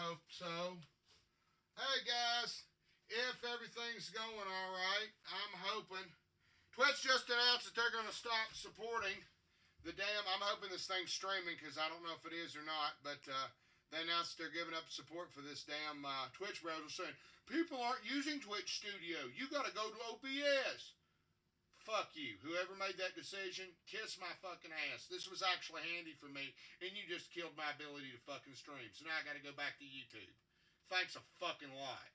hope so. Hey guys, if everything's going all right, I'm hoping. Twitch just announced that they're going to stop supporting the damn. I'm hoping this thing's streaming because I don't know if it is or not, but they announced they're giving up support for this damn Twitch browser, saying people aren't using Twitch Studio. You got to go to OBS. Fuck you. Whoever made that decision, kiss my fucking ass. This was actually handy for me, and you just killed my ability to fucking stream. So now I got to go back to YouTube. Thanks a fucking lot.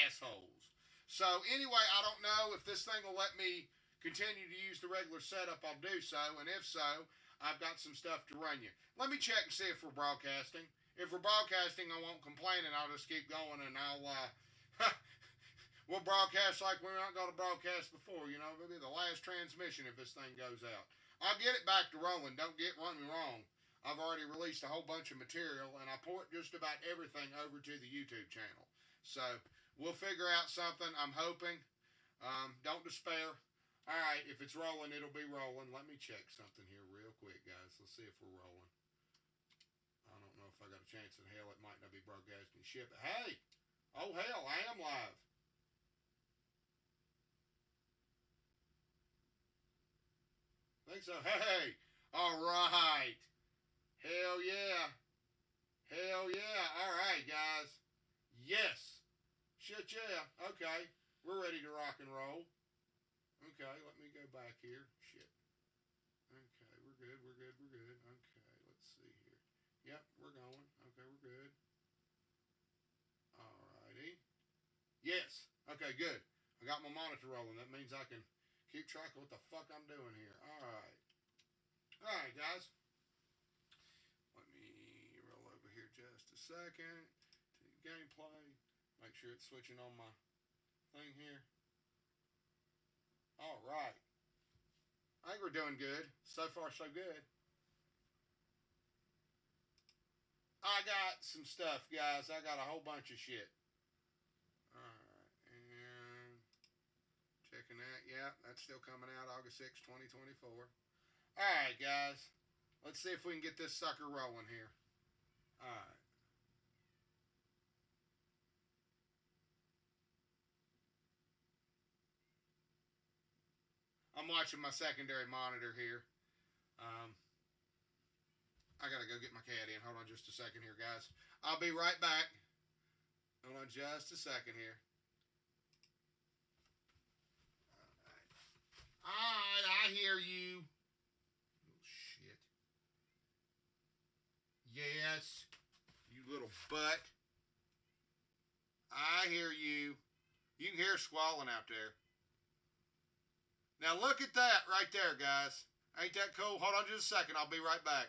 Assholes. So anyway, I don't know if this thing will let me continue to use the regular setup. I'll do so, and if so, I've got some stuff to run you. Let me check and see if we're broadcasting. If we're broadcasting, I won't complain, and I'll just keep going, and I'll we'll broadcast like we're not going to broadcast before. You know, it'll be the last transmission if this thing goes out. I'll get it back to rolling. Don't get me wrong. I've already released a whole bunch of material, and I port just about everything over to the YouTube channel. So we'll figure out something. I'm hoping. Don't despair. All right, if it's rolling, it'll be rolling. Let me check something here real quick, guys. Let's see if we're rolling. I don't know if I got a chance in hell. It might not be broadcasting shit. But hey, oh hell, I am live. Think so. Hey, all right. Hell yeah. Hell yeah. All right, guys. Yes. Shit yeah. Okay. We're ready to rock and roll. Okay, let me go back here. Shit. Okay, we're good. Okay, let's see here. Yep, we're going. Okay, we're good. Alrighty. Yes. Okay, good. I got my monitor rolling. That means I can keep track of what the fuck I'm doing here. Alright. Alright, guys. Let me roll over here just a second to gameplay. Make sure it's switching on my thing here. Alright. I think we're doing good. So far, so good. I got some stuff, guys. I got a whole bunch of shit. Alright. And checking that. Yeah, that's still coming out August 6, 2024. Alright, guys. Let's see if we can get this sucker rolling here. Alright. I'm watching my secondary monitor here. I gotta go get my cat in. Hold on just a second here, guys. I'll be right back. Hold on just a second here. Alright, I hear you. Oh, shit. Yes, you little butt. I hear you. You can hear squalling out there. Now look at that right there, guys. Ain't that cool? Hold on just a second. I'll be right back.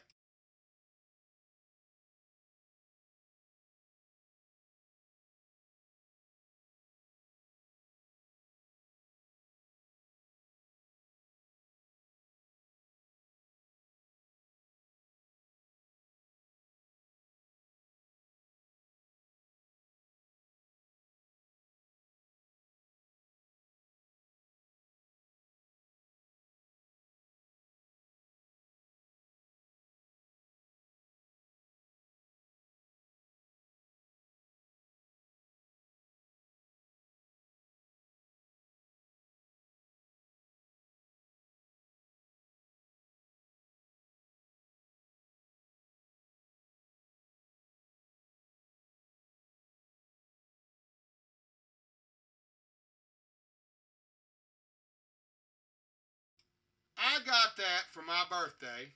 I got that for my birthday.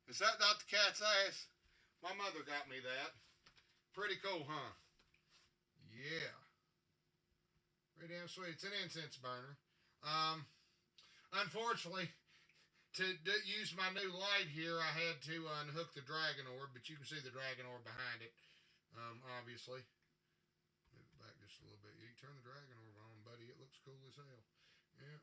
Is that not the cat's ass? My mother got me that. Pretty cool, huh? Yeah. Pretty damn sweet. It's an incense burner. Unfortunately, to use my new light here, I had to unhook the dragon orb, but you can see the dragon orb behind it, obviously. Move it back just a little bit. You can turn the dragon orb on, buddy. It looks cool as hell. Yeah.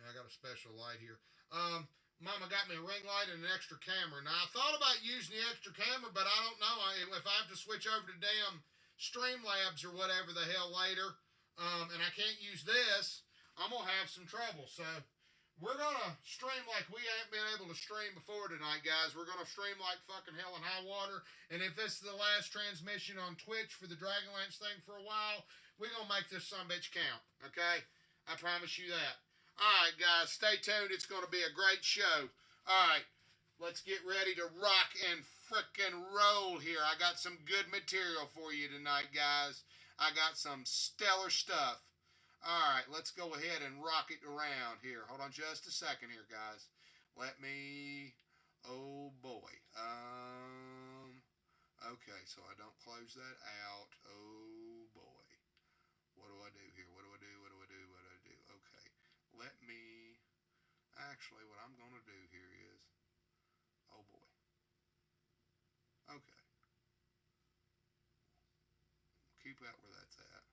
I got a special light here. Mama got me a ring light and an extra camera. Now, I thought about using the extra camera, but I don't know. If I have to switch over to damn Streamlabs or whatever the hell later, and I can't use this, I'm going to have some trouble. So, We're going to stream like we ain't been able to stream before tonight, guys. We're going to stream like fucking hell and high water. And if this is the last transmission on Twitch for the DragonLance thing for a while, we're going to make this sumbitch count, okay? I promise you that. All right, guys, stay tuned. It's going to be a great show. All right, let's get ready to rock and frickin' roll here. I got some good material for you tonight, guys. I got some stellar stuff. All right, let's go ahead and rock it around here. Hold on just a second here, guys. Let me, oh boy. Okay, so I don't close that out. Oh boy. What do I do here? What do I do? What do I do? What do I do? Okay, let me, actually what I'm going to do here is, oh boy. Okay. Keep that where that's at.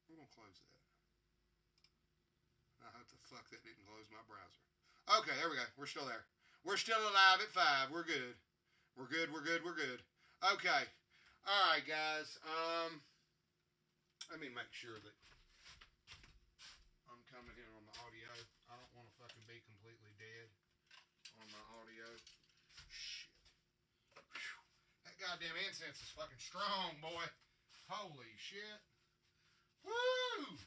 We're going to close that. I hope the fuck that didn't close my browser. Okay, there we go. We're still there. We're still alive at 5. We're good. We're good. We're good. We're good. Okay. All right, guys. Let me make sure that I'm coming in on the audio. I don't want to fucking be completely dead on my audio. Shit. Whew. That goddamn incense is fucking strong, boy. Holy shit. Woo!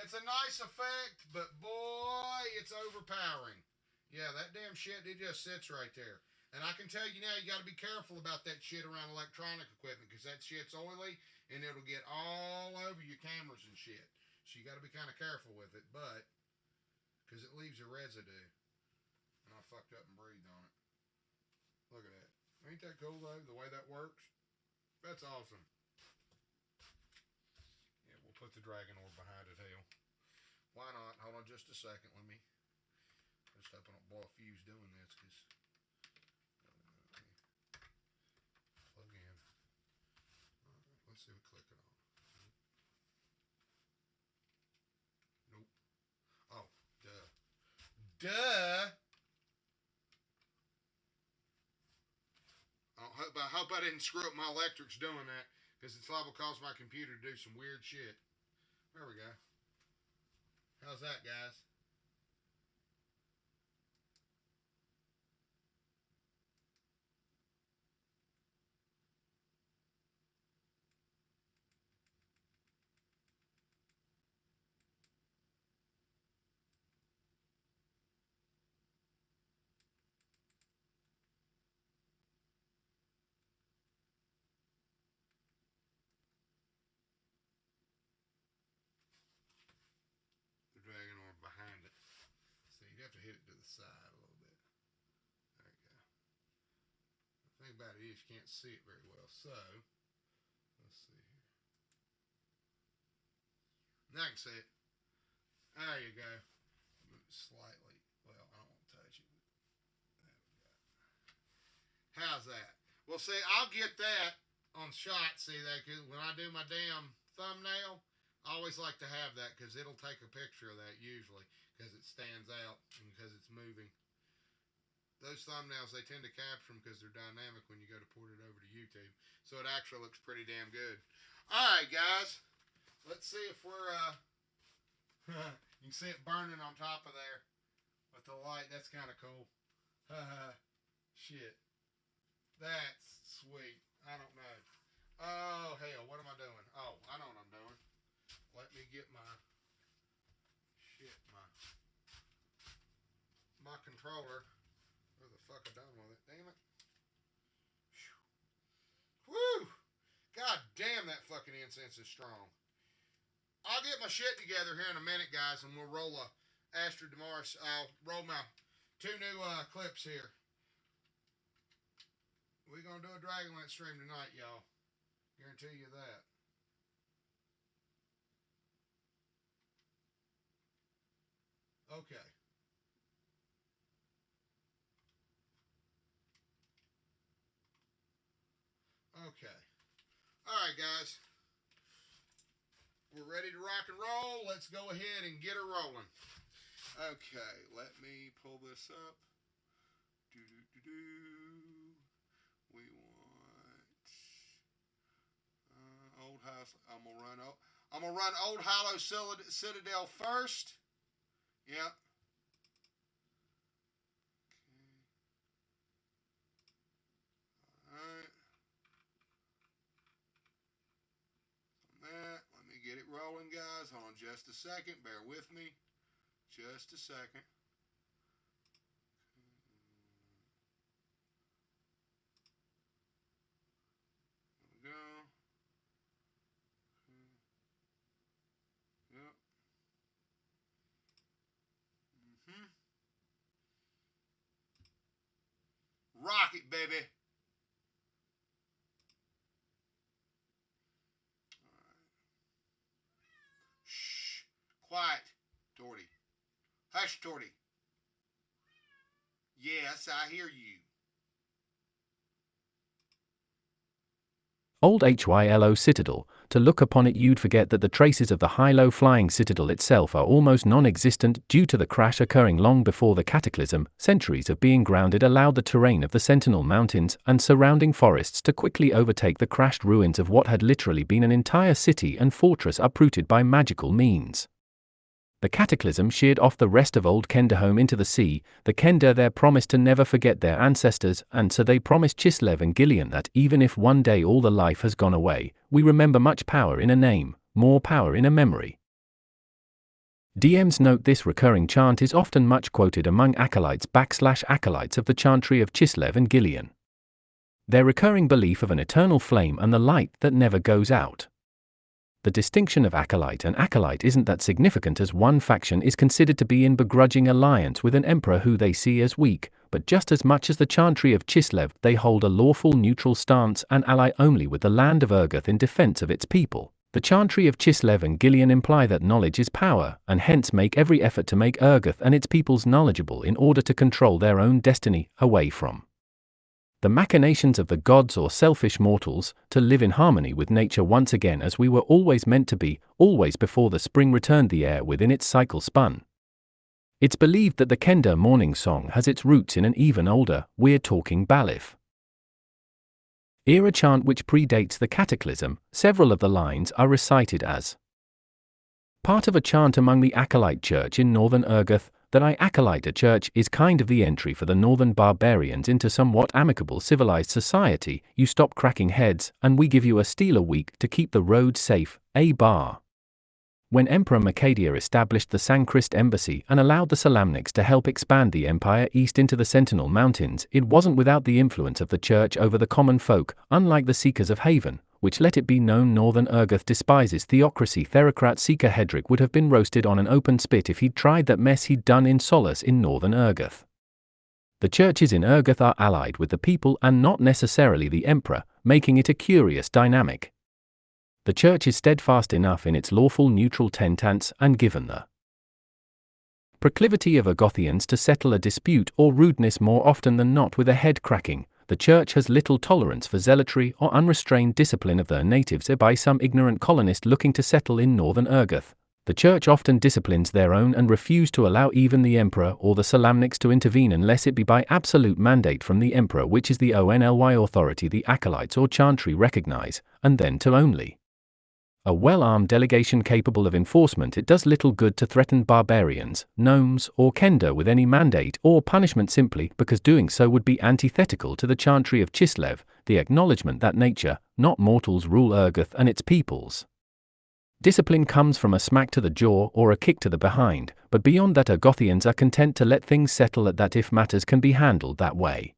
It's a nice effect, but boy, it's overpowering. Yeah, that damn shit, it just sits right there. And I can tell you now, you got to be careful about that shit around electronic equipment, because that shit's oily, and it'll get all over your cameras and shit. So you got to be kind of careful with it, but, because it leaves a residue. And I fucked up and breathed on it. Look at that. Ain't that cool, though, the way that works? That's awesome. Yeah, we'll put the dragon orb behind it, hell. Why not? Hold on just a second. Let me, I just hope I don't blow a fuse doing this, because plug in. All right, let's see what click it on. Nope. Oh, duh. Duh! I hope I didn't screw up my electrics doing that, because it's liable to cause my computer to do some weird shit. There we go. How's that, guys? The dragon orb behind it. So you'd have to hit it to the side a little bit. There you go. The thing about it is you can't see it very well. So, let's see here. Now I can see it. There you go. Move it slightly. Well, I don't want to touch it. There we go. How's that? Well, see, I'll get that on shot, see that, because when I do my damn thumbnail, I always like to have that, because it'll take a picture of that usually, because it stands out and because it's moving. Those thumbnails, they tend to capture them because they're dynamic when you go to port it over to YouTube. So it actually looks pretty damn good. Alright, guys. Let's see if we're, you can see it burning on top of there with the light. That's kind of cool. Shit. That's sweet. I don't know. Oh, hell. What am I doing? Oh, I know what I'm doing. Let me get my, shit, my controller. Where the fuck I done with it? Damn it. Whew. God damn, that fucking incense is strong. I'll get my shit together here in a minute, guys, and we'll roll a Astrid Damaris. I'll roll my 2 new clips here. We're going to do a DragonLance stream tonight, y'all. Guarantee you that. Okay. Okay. Alright, guys. We're ready to rock and roll. Let's go ahead and get her rolling. Okay, let me pull this up. We want I'm gonna run Old Hylo Citadel first. Yep. Alright. That. Let me get it rolling, guys. Hold on just a second. Bear with me. Just a second. There we go. Yep. Rocket, baby. Shh. Quiet, Torty. Hush, Torty. Yes, I hear you. Old Hylo Citadel. To look upon it you'd forget that the traces of the Hylo flying citadel itself are almost non-existent due to the crash occurring long before the cataclysm. Centuries of being grounded allowed the terrain of the Sentinel Mountains and surrounding forests to quickly overtake the crashed ruins of what had literally been an entire city and fortress uprooted by magical means. The cataclysm sheared off the rest of Old Kenderhome into the sea. The Kender there promised to never forget their ancestors, and so they promised Chislev and Gillian that even if one day all the life has gone away, we remember much power in a name, more power in a memory. DMs note this recurring chant is often much quoted among acolytes of the chantry of Chislev and Gillian. Their recurring belief of an eternal flame and the light that never goes out. The distinction of acolyte and acolyte isn't that significant, as one faction is considered to be in begrudging alliance with an emperor who they see as weak, but just as much as the chantry of Chislev, they hold a lawful neutral stance and ally only with the land of Urgoth in defense of its people. The chantry of Chislev and Gillian imply that knowledge is power, and hence make every effort to make Urgoth and its peoples knowledgeable in order to control their own destiny, away from the machinations of the gods or selfish mortals, to live in harmony with nature once again as we were always meant to be, always before the spring returned the air within its cycle spun. It's believed that the Kender morning song has its roots in an even older, weird-talking Balif era chant which predates the cataclysm. Several of the lines are recited as part of a chant among the Acolyte Church in northern Urgoth. That Acolyte Church is kind of the entry for the northern barbarians into somewhat amicable civilized society. You stop cracking heads, and we give you a steal a week to keep the roads safe, a bar. When Emperor Mercadia established the Sanchrist Embassy and allowed the Salamnics to help expand the empire east into the Sentinel Mountains, it wasn't without the influence of the church over the common folk, unlike the Seekers of Haven, which let it be known northern Urgoth despises theocracy. Therocrat Seeker Hedrick would have been roasted on an open spit if he'd tried that mess he'd done in Solace in northern Urgoth. The churches in Urgoth are allied with the people and not necessarily the emperor, making it a curious dynamic. The church is steadfast enough in its lawful neutral tenets, and given the proclivity of Urgothians to settle a dispute or rudeness more often than not with a head cracking, the church has little tolerance for zealotry or unrestrained discipline of their natives by some ignorant colonist looking to settle in northern Urgoth. The church often disciplines their own and refuse to allow even the emperor or the Salamnics to intervene unless it be by absolute mandate from the emperor, which is the only authority the acolytes or chantry recognize, and then to only a well-armed delegation capable of enforcement. It does little good to threaten barbarians, gnomes, or Kender with any mandate or punishment simply because doing so would be antithetical to the chantry of Chislev, the acknowledgement that nature, not mortals, rule Urgoth and its peoples. Discipline comes from a smack to the jaw or a kick to the behind, but beyond that Urgothians are content to let things settle at that if matters can be handled that way.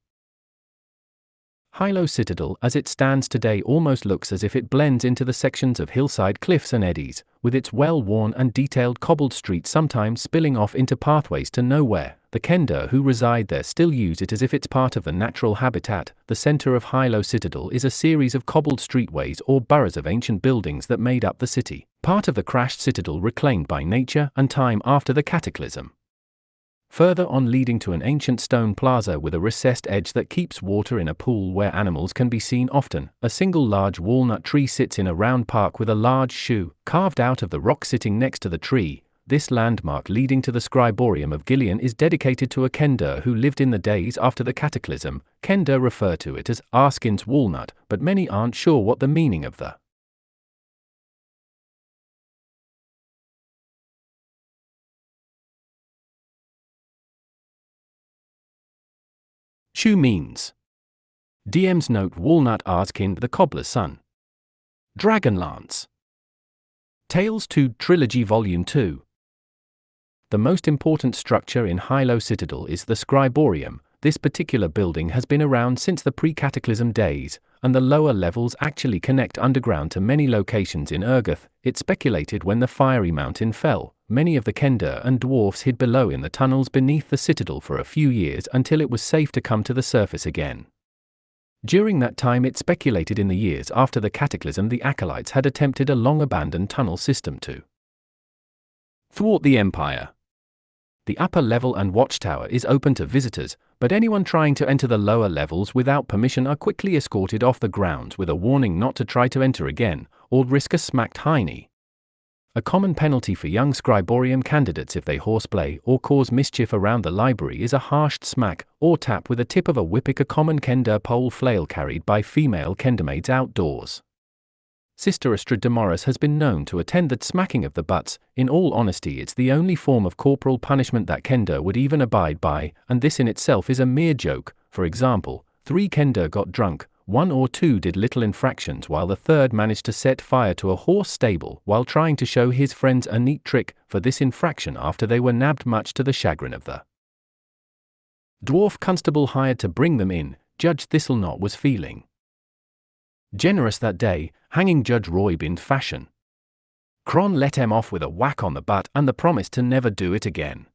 Hylo Citadel as it stands today almost looks as if it blends into the sections of hillside cliffs and eddies, with its well-worn and detailed cobbled streets sometimes spilling off into pathways to nowhere. The Kender who reside there still use it as if it's part of the natural habitat. The center of Hylo Citadel is a series of cobbled streetways or boroughs of ancient buildings that made up the city, part of the crashed citadel reclaimed by nature and time after the cataclysm. Further on leading to an ancient stone plaza with a recessed edge that keeps water in a pool where animals can be seen often. A single large walnut tree sits in a round park with a large shoe carved out of the rock sitting next to the tree. This landmark leading to the scriborium of Gillian is dedicated to a Kender who lived in the days after the cataclysm. Kender refer to it as Arskin's walnut, but many aren't sure what the meaning of the Shoe means. DM's note Walnut Arskind the Cobbler's Son. DragonLance. Tales 2 Trilogy Volume 2. The most important structure in Hylo Citadel is the Scriborium. This particular building has been around since the pre-cataclysm days, and the lower levels actually connect underground to many locations in Urgoth. It's speculated when the fiery mountain fell, many of the Kender and dwarfs hid below in the tunnels beneath the citadel for a few years until it was safe to come to the surface again. During that time, it's speculated in the years after the cataclysm the acolytes had attempted a long-abandoned tunnel system to thwart the Empire. The upper level and watchtower is open to visitors, but anyone trying to enter the lower levels without permission are quickly escorted off the grounds with a warning not to try to enter again, or risk a smacked hiney. A common penalty for young Scriborium candidates if they horseplay or cause mischief around the library is a harsh smack or tap with the tip of a whippick, a common Kender pole flail carried by female Kendermaids outdoors. Sister Astrid Damaris has been known to attend that smacking of the butts. In all honesty, it's the only form of corporal punishment that Kender would even abide by, and this in itself is a mere joke. For example, 3 Kender got drunk, 1 or 2 did little infractions, while the third managed to set fire to a horse stable while trying to show his friends a neat trick for this infraction after they were nabbed, much to the chagrin of the dwarf constable hired to bring them in. Judge Thistlenot was feeling generous that day, hanging Judge Royb in fashion. Cron let him off with a whack on the butt and the promise to never do it again.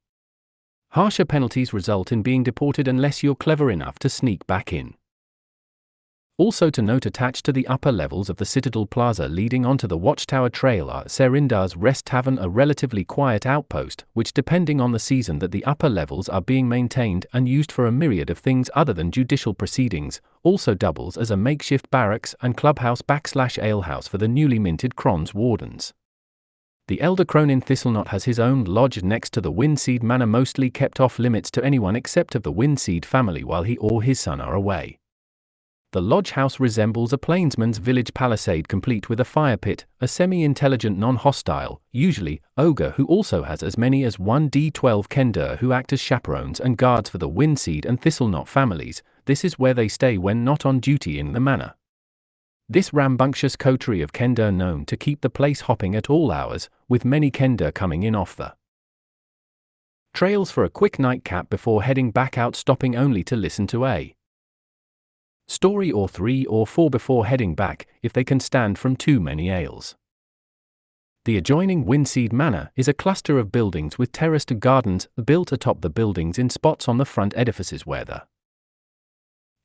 Harsher penalties result in being deported unless you're clever enough to sneak back in. Also to note, attached to the upper levels of the Citadel Plaza leading onto the Watchtower Trail are Serindar's Rest Tavern, a relatively quiet outpost, which depending on the season that the upper levels are being maintained and used for a myriad of things other than judicial proceedings, also doubles as a makeshift barracks and clubhouse / alehouse for the newly minted Cron's wardens. The elder Cronin Thistlenot has his own lodge next to the Windseed Manor, mostly kept off limits to anyone except of the Windseed family while he or his son are away. The lodge house resembles a plainsman's village palisade complete with a fire pit, a semi-intelligent non-hostile, usually, ogre who also has as many as 1d12 Kender who act as chaperones and guards for the Windseed and Thistlenot families. This is where they stay when not on duty in the manor. This rambunctious coterie of Kender known to keep the place hopping at all hours, with many Kender coming in off the trails for a quick nightcap before heading back out, stopping only to listen to a story or 3 or 4 before heading back, if they can stand from too many ales. The adjoining Windseed Manor is a cluster of buildings with terraced gardens built atop the buildings in spots on the front edifices where the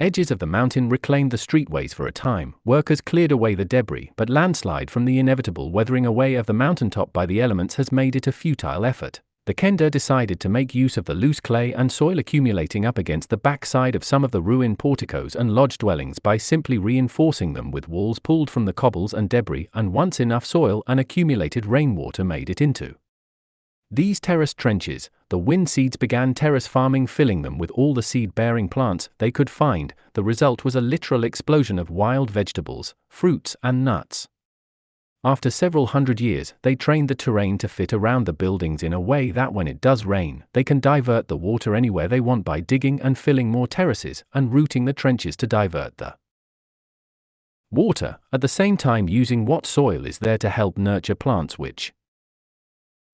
edges of the mountain reclaimed the streetways for a time. Workers cleared away the debris, but landslide from the inevitable weathering away of the mountaintop by the elements has made it a futile effort. The Kender decided to make use of the loose clay and soil accumulating up against the backside of some of the ruined porticos and lodge dwellings by simply reinforcing them with walls pulled from the cobbles and debris, and once enough soil and accumulated rainwater made it into these terraced trenches, the Windseeds began terrace farming, filling them with all the seed-bearing plants they could find. The result was a literal explosion of wild vegetables, fruits, and nuts. After several hundred years, they trained the terrain to fit around the buildings in a way that when it does rain, they can divert the water anywhere they want by digging and filling more terraces and routing the trenches to divert the water, at the same time using what soil is there to help nurture plants, which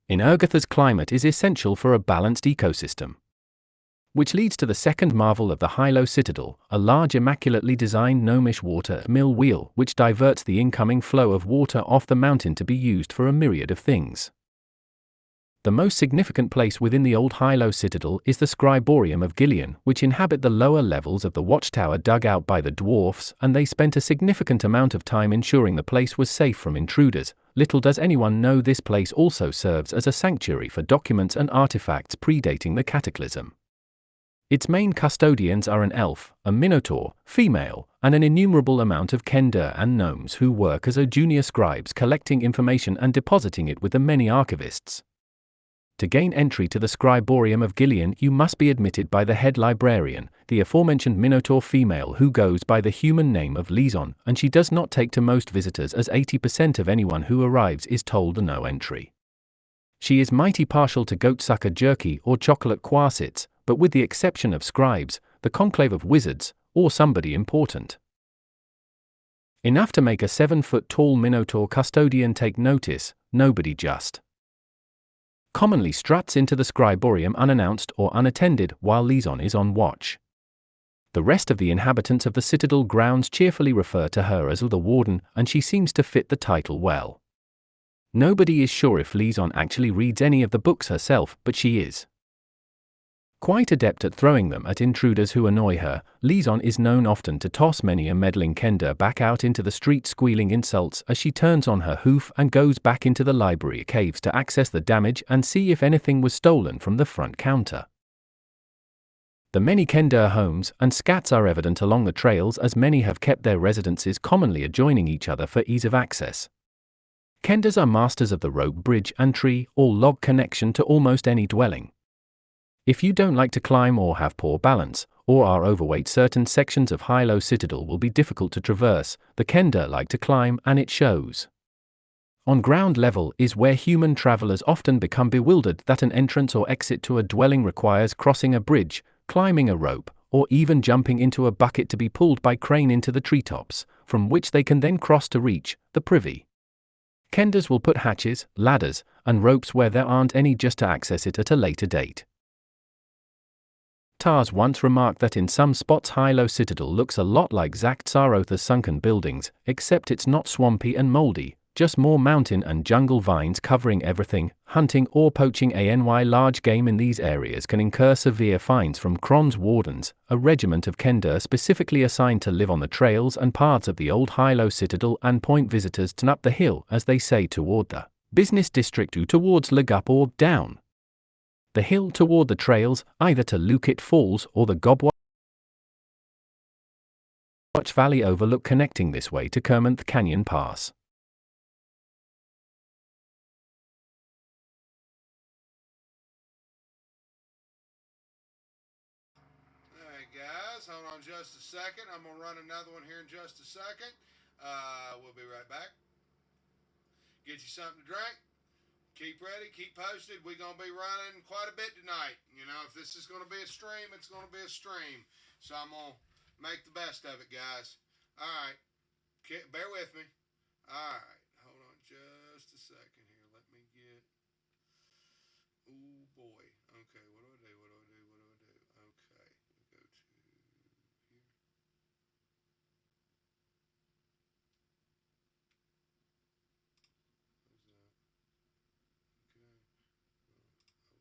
in Urgotha's climate is essential for a balanced ecosystem. Which leads to the second marvel of the Hylo Citadel, a large immaculately designed gnomish water mill wheel which diverts the incoming flow of water off the mountain to be used for a myriad of things. The most significant place within the Old Hylo Citadel is the Scriborium of Gillian, which inhabit the lower levels of the watchtower dug out by the dwarfs, and they spent a significant amount of time ensuring the place was safe from intruders. Little does anyone know this place also serves as a sanctuary for documents and artifacts predating the cataclysm. Its main custodians are an elf, a minotaur, female, and an innumerable amount of Kender and gnomes who work as junior scribes collecting information and depositing it with the many archivists. To gain entry to the Scriborium of Gillian, you must be admitted by the head librarian, the aforementioned Minotaur female who goes by the human name of Liaison, and she does not take to most visitors, as 80% of anyone who arrives is told no entry. She is mighty partial to goatsucker jerky or chocolate quarsits, but with the exception of scribes, the conclave of wizards, or somebody important. Enough to make a 7-foot-tall Minotaur custodian take notice, nobody just commonly struts into the scriborium unannounced or unattended while Liaison is on watch. The rest of the inhabitants of the Citadel grounds cheerfully refer to her as the Warden, and she seems to fit the title well. Nobody is sure if Liaison actually reads any of the books herself, but she is quite adept at throwing them at intruders who annoy her. Liaison is known often to toss many a meddling kender back out into the street squealing insults as she turns on her hoof and goes back into the library caves to access the damage and see if anything was stolen from the front counter. The many kender homes and scats are evident along the trails, as many have kept their residences commonly adjoining each other for ease of access. Kenders are masters of the rope bridge and tree or log connection to almost any dwelling. If you don't like to climb or have poor balance, or are overweight, certain sections of Hylo Citadel will be difficult to traverse. The kender like to climb, and it shows. On ground level is where human travelers often become bewildered that an entrance or exit to a dwelling requires crossing a bridge, climbing a rope, or even jumping into a bucket to be pulled by crane into the treetops, from which they can then cross to reach the privy. Kenders will put hatches, ladders, and ropes where there aren't any just to access it at a later date. Tars once remarked that in some spots Hylo Citadel looks a lot like Zaxxarotha's sunken buildings, except it's not swampy and moldy, just more mountain and jungle vines covering everything. Hunting or poaching large game in these areas can incur severe fines from Kron's wardens, a regiment of kender specifically assigned to live on the trails and paths of the Old Hylo Citadel and point visitors to up the hill, as they say, toward the business district or towards Legup or down the hill toward the trails, either to Lookit Falls or the Gobwatch Valley overlook connecting this way to Kermonth Canyon Pass. Alright guys, hold on just a second. I'm going to run another one here in just a second. We'll be right back. Get you something to drink. Keep ready, keep posted. We're going to be running quite a bit tonight. You know, if this is going to be a stream, it's going to be a stream. So I'm going to make the best of it, guys. All right. Bear with me. All right. Hold on just a second here. Let me get... Ooh, boy. Okay, what do I do? Okay. We go to here. Close that. Okay.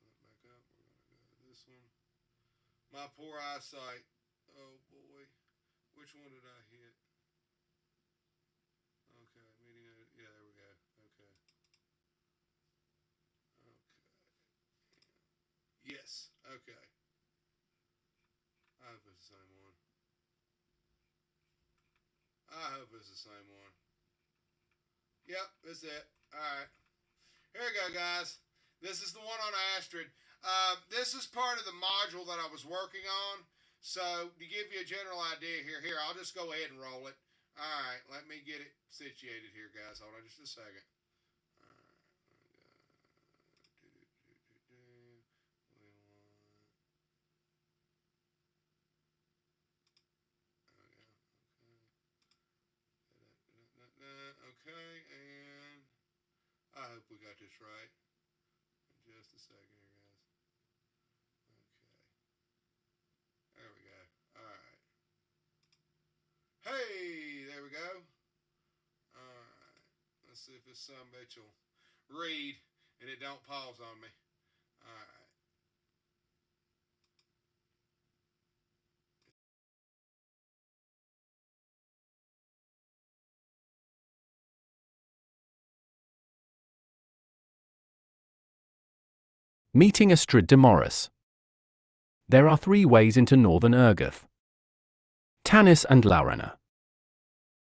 Open that back up. We're going to go to this one. My poor eyesight. Oh, boy. Which one did I hit? Okay, meeting. Yeah, there we go. Okay. Yes. Okay. I hope it's the same one. I hope it's the same one. Yep, that's it. Alright. Here we go, guys. This is the one on Astrid. This is part of the module that I was working on. So, to give you a general idea here, I'll just go ahead and roll it. Alright, let me get it situated here, guys. Hold on just a second. Okay, and I hope we got this right. Just a second here, guys. Okay. There we go. Alright. Hey, there we go. Alright. Let's see if this son bitch will read and it don't pause on me. Alright. Meeting Astrid Damaris. There are 3 ways into Northern Urgoth. Tanis and Laurana.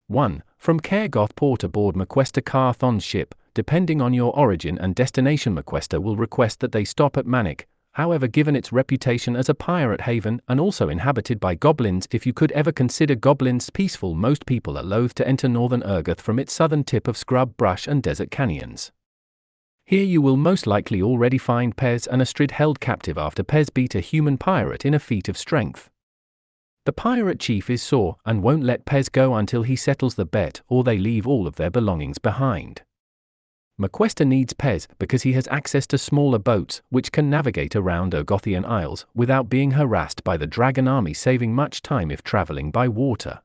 1. From Cairgoth Port aboard Maquesta Carthon's ship. Depending on your origin and destination, Maquesta will request that they stop at Manic. However, given its reputation as a pirate haven and also inhabited by goblins, if you could ever consider goblins peaceful, most people are loath to enter Northern Urgoth from its southern tip of scrub, brush and desert canyons. Here you will most likely already find Pez and Astrid held captive after Pez beat a human pirate in a feat of strength. The pirate chief is sore and won't let Pez go until he settles the bet or they leave all of their belongings behind. McQuesta needs Pez because he has access to smaller boats which can navigate around Ergothian Isles without being harassed by the dragon army, saving much time if traveling by water.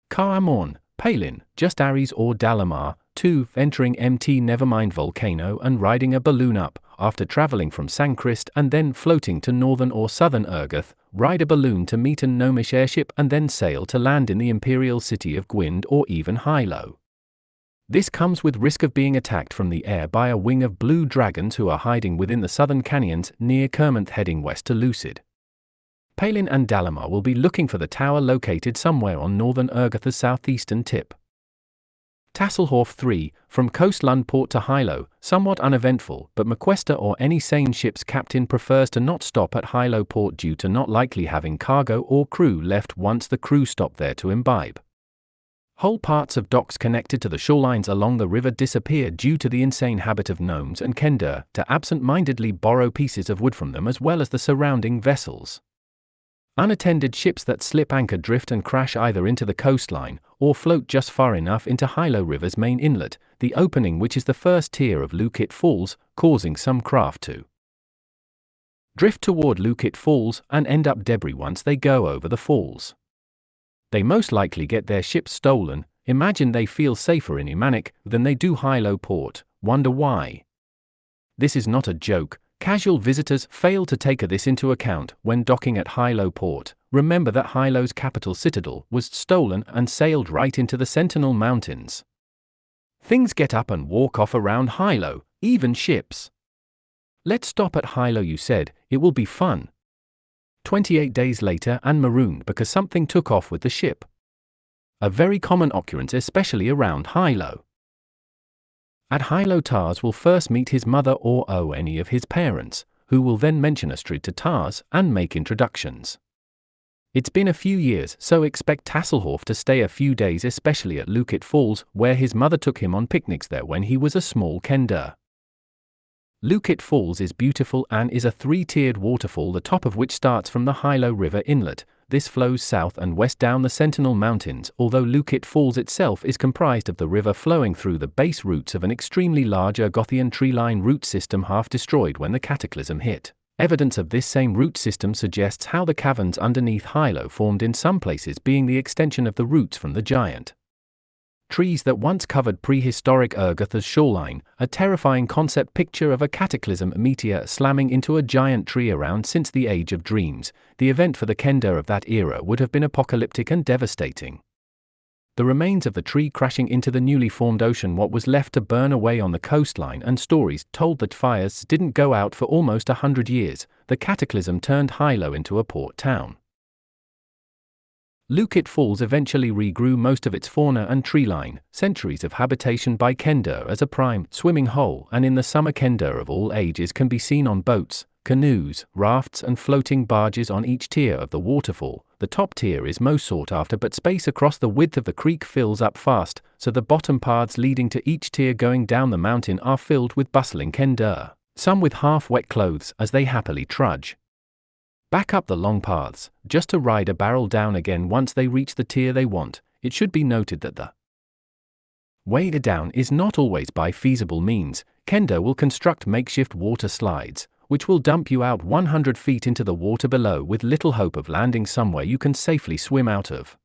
Ka-Amorn, Palin, just Ares or Dalamar, 2, entering MT Nevermind Volcano and riding a balloon up, after traveling from Sancrist and then floating to northern or southern Ergoth, ride a balloon to meet a gnomish airship and then sail to land in the imperial city of Gwynd or even Hylo. This comes with risk of being attacked from the air by a wing of blue dragons who are hiding within the southern canyons near Kermonth, heading west to Lucid. Palin and Dalamar will be looking for the tower located somewhere on northern Ergoth's southeastern tip. Tasselhoff 3, from Coastland Port to Hylo, somewhat uneventful, but McQuesta or any sane ship's captain prefers to not stop at Hylo Port due to not likely having cargo or crew left once the crew stop there to imbibe. Whole parts of docks connected to the shorelines along the river disappear due to the insane habit of gnomes and Kender to absent-mindedly borrow pieces of wood from them as well as the surrounding vessels. Unattended ships that slip anchor drift and crash either into the coastline or float just far enough into Hylo River's main inlet, the opening which is the first tier of Lookit Falls, causing some craft to drift toward Lookit Falls and end up debris once they go over the falls. They most likely get their ships stolen. Imagine they feel safer in Imanik than they do Hylo Port. Wonder why? This is not a joke. Casual visitors fail to take this into account when docking at Hylo Port. Remember that Hylo's capital citadel was stolen and sailed right into the Sentinel Mountains. Things get up and walk off around Hylo, even ships. Let's stop at Hylo, you said. It will be fun. 28 days later and marooned because something took off with the ship. A very common occurrence, especially around Hylo. At Hylo, Tars will first meet his mother or any of his parents, who will then mention Astrid to Tars and make introductions. It's been a few years, so expect Tasselhoff to stay a few days, especially at Lookit Falls, where his mother took him on picnics there when he was a small Kender. Lookit Falls is beautiful and is a 3-tiered waterfall, the top of which starts from the Hylo River inlet. This flows south and west down the Sentinel Mountains, although Lookit Falls itself is comprised of the river flowing through the base roots of an extremely large Ergothian tree-line root system half destroyed when the cataclysm hit. Evidence of this same root system suggests how the caverns underneath Hylo formed, in some places being the extension of the roots from the giant trees that once covered prehistoric Ergoth's shoreline, a terrifying concept picture of a cataclysm meteor slamming into a giant tree around since the Age of Dreams. The event for the Kender of that era would have been apocalyptic and devastating. The remains of the tree crashing into the newly formed ocean, what was left to burn away on the coastline, and stories told that fires didn't go out for almost 100 years, the cataclysm turned Hylo into a port town. Lookit Falls eventually regrew most of its fauna and treeline, centuries of habitation by Kender as a prime swimming hole, and in the summer Kender of all ages can be seen on boats, canoes, rafts and floating barges on each tier of the waterfall. The top tier is most sought after, but space across the width of the creek fills up fast, so the bottom paths leading to each tier going down the mountain are filled with bustling Kender, some with half-wet clothes as they happily trudge back up the long paths, just to ride a barrel down again once they reach the tier they want. It should be noted that the way down is not always by feasible means. Kender will construct makeshift water slides, which will dump you out 100 feet into the water below with little hope of landing somewhere you can safely swim out of.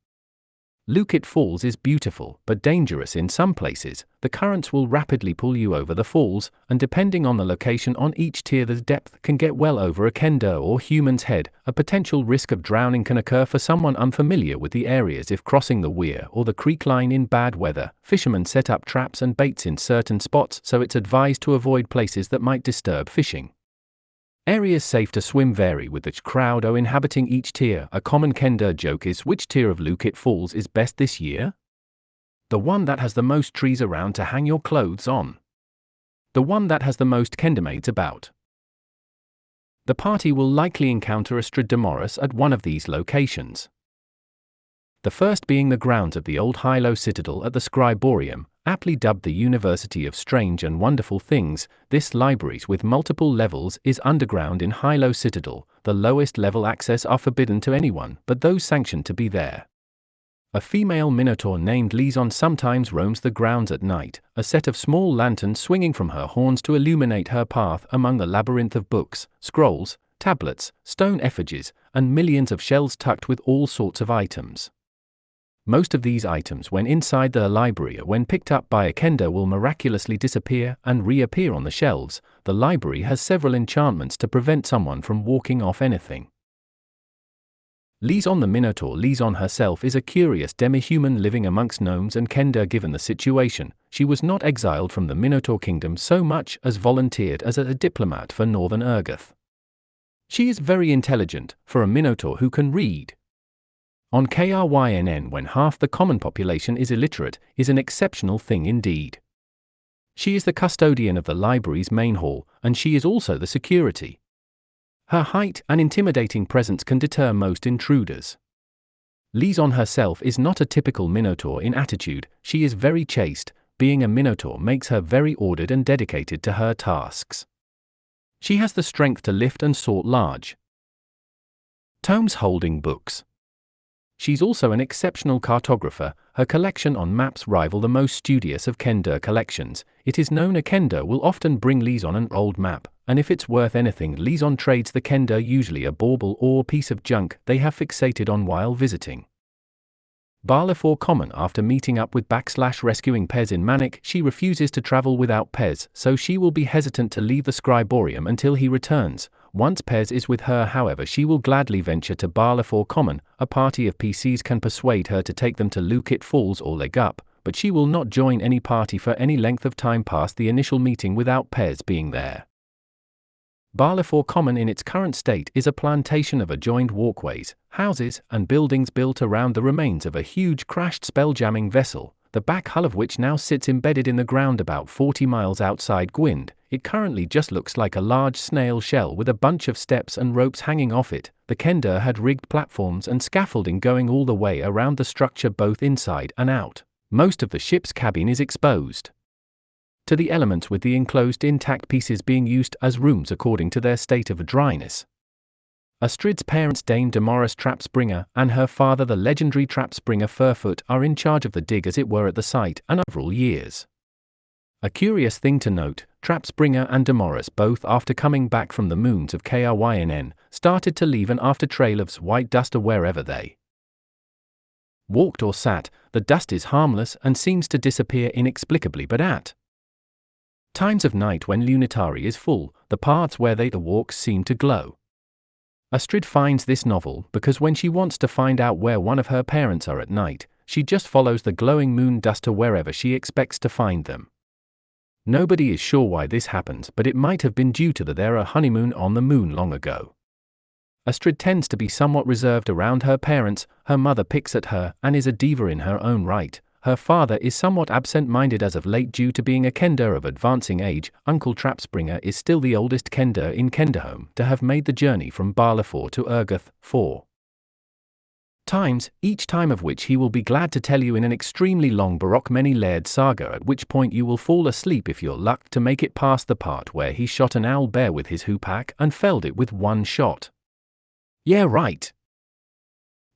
Lookit Falls is beautiful, but dangerous in some places. The currents will rapidly pull you over the falls, and depending on the location on each tier, the depth can get well over a Kender or human's head. A potential risk of drowning can occur for someone unfamiliar with the areas if crossing the weir or the creek line in bad weather. Fishermen set up traps and baits in certain spots, so it's advised to avoid places that might disturb fishing. Areas safe to swim vary with the crowd inhabiting each tier. A common Kender joke is, which tier of Lookit Falls is best this year? The one that has the most trees around to hang your clothes on. The one that has the most Kendermaids about. The party will likely encounter Astrid Damaris at one of these locations. The first being the grounds of the Old Hylo Citadel at the Scriborium, aptly dubbed the University of Strange and Wonderful Things. This library with multiple levels is underground in Hylo Citadel. the lowest level access are forbidden to anyone but those sanctioned to be there. A female minotaur named Liaison sometimes roams the grounds at night, a set of small lanterns swinging from her horns to illuminate her path among the labyrinth of books, scrolls, tablets, stone effigies, and millions of shelves tucked with all sorts of items. Most of these items when inside the library or when picked up by a kender will miraculously disappear and reappear on the shelves. The library has several enchantments to prevent someone from walking off anything. Liaison the Minotaur Liaison herself is a curious demi-human living amongst gnomes and kender. Given the situation, she was not exiled from the Minotaur kingdom so much as volunteered as a diplomat for northern Urgoth. She is very intelligent, for a Minotaur who can read. On Krynn, when half the common population is illiterate, is an exceptional thing indeed. She is the custodian of the library's main hall, and she is also the security. Her height and intimidating presence can deter most intruders. Liaison herself is not a typical Minotaur in attitude, she is very chaste. Being a Minotaur makes her very ordered and dedicated to her tasks. She has the strength to lift and sort large tomes holding books. She's also an exceptional cartographer. Her collection on maps rival the most studious of kender collections. It is known a kender will often bring Liaison an old map, and if it's worth anything, Liaison trades the kender usually a bauble or piece of junk they have fixated on while visiting. Barleyford Common. After meeting up with rescuing Pez in Manic, she refuses to travel without Pez, so she will be hesitant to leave the Scriborium until he returns. Once Pez is with her, however, she will gladly venture to Barleyford Common. A party of PCs can persuade her to take them to Lookit Falls or Leg Up, but she will not join any party for any length of time past the initial meeting without Pez being there. Barleyford Common in its current state is a plantation of adjoined walkways, houses, and buildings built around the remains of a huge crashed spelljamming vessel, the back hull of which now sits embedded in the ground about 40 miles outside Gwynd. It currently just looks like a large snail shell with a bunch of steps and ropes hanging off it. The kender had rigged platforms and scaffolding going all the way around the structure both inside and out. Most of the ship's cabin is exposed to the elements, with the enclosed intact pieces being used as rooms according to their state of dryness. Astrid's parents, Dame Damaris Trapspringer, and her father, the legendary Trapspringer Furfoot, are in charge of the dig as it were at the site and several years. A curious thing to note, Trapspringer and Damaris, both after coming back from the moons of Krynn, started to leave an after trail of white dust wherever they walked or sat. The dust is harmless and seems to disappear inexplicably, but at times of night when Lunitari is full, the parts where the walks seem to glow. Astrid finds this novel because when she wants to find out where one of her parents are at night, she just follows the glowing moon dust to wherever she expects to find them. Nobody is sure why this happens, but it might have been due to their honeymoon on the moon long ago. Astrid tends to be somewhat reserved around her parents. Her mother picks at her and is a diva in her own right. Her father is somewhat absent-minded as of late due to being a kender of advancing age. Uncle Trapspringer is still the oldest kender in Kenderhome to have made the journey from Barleyford to Urgoth 4 times, each time of which he will be glad to tell you in an extremely long Baroque many-layered saga, at which point you will fall asleep if you're lucky to make it past the part where he shot an owl bear with his hoopak and felled it with one shot. Yeah, right.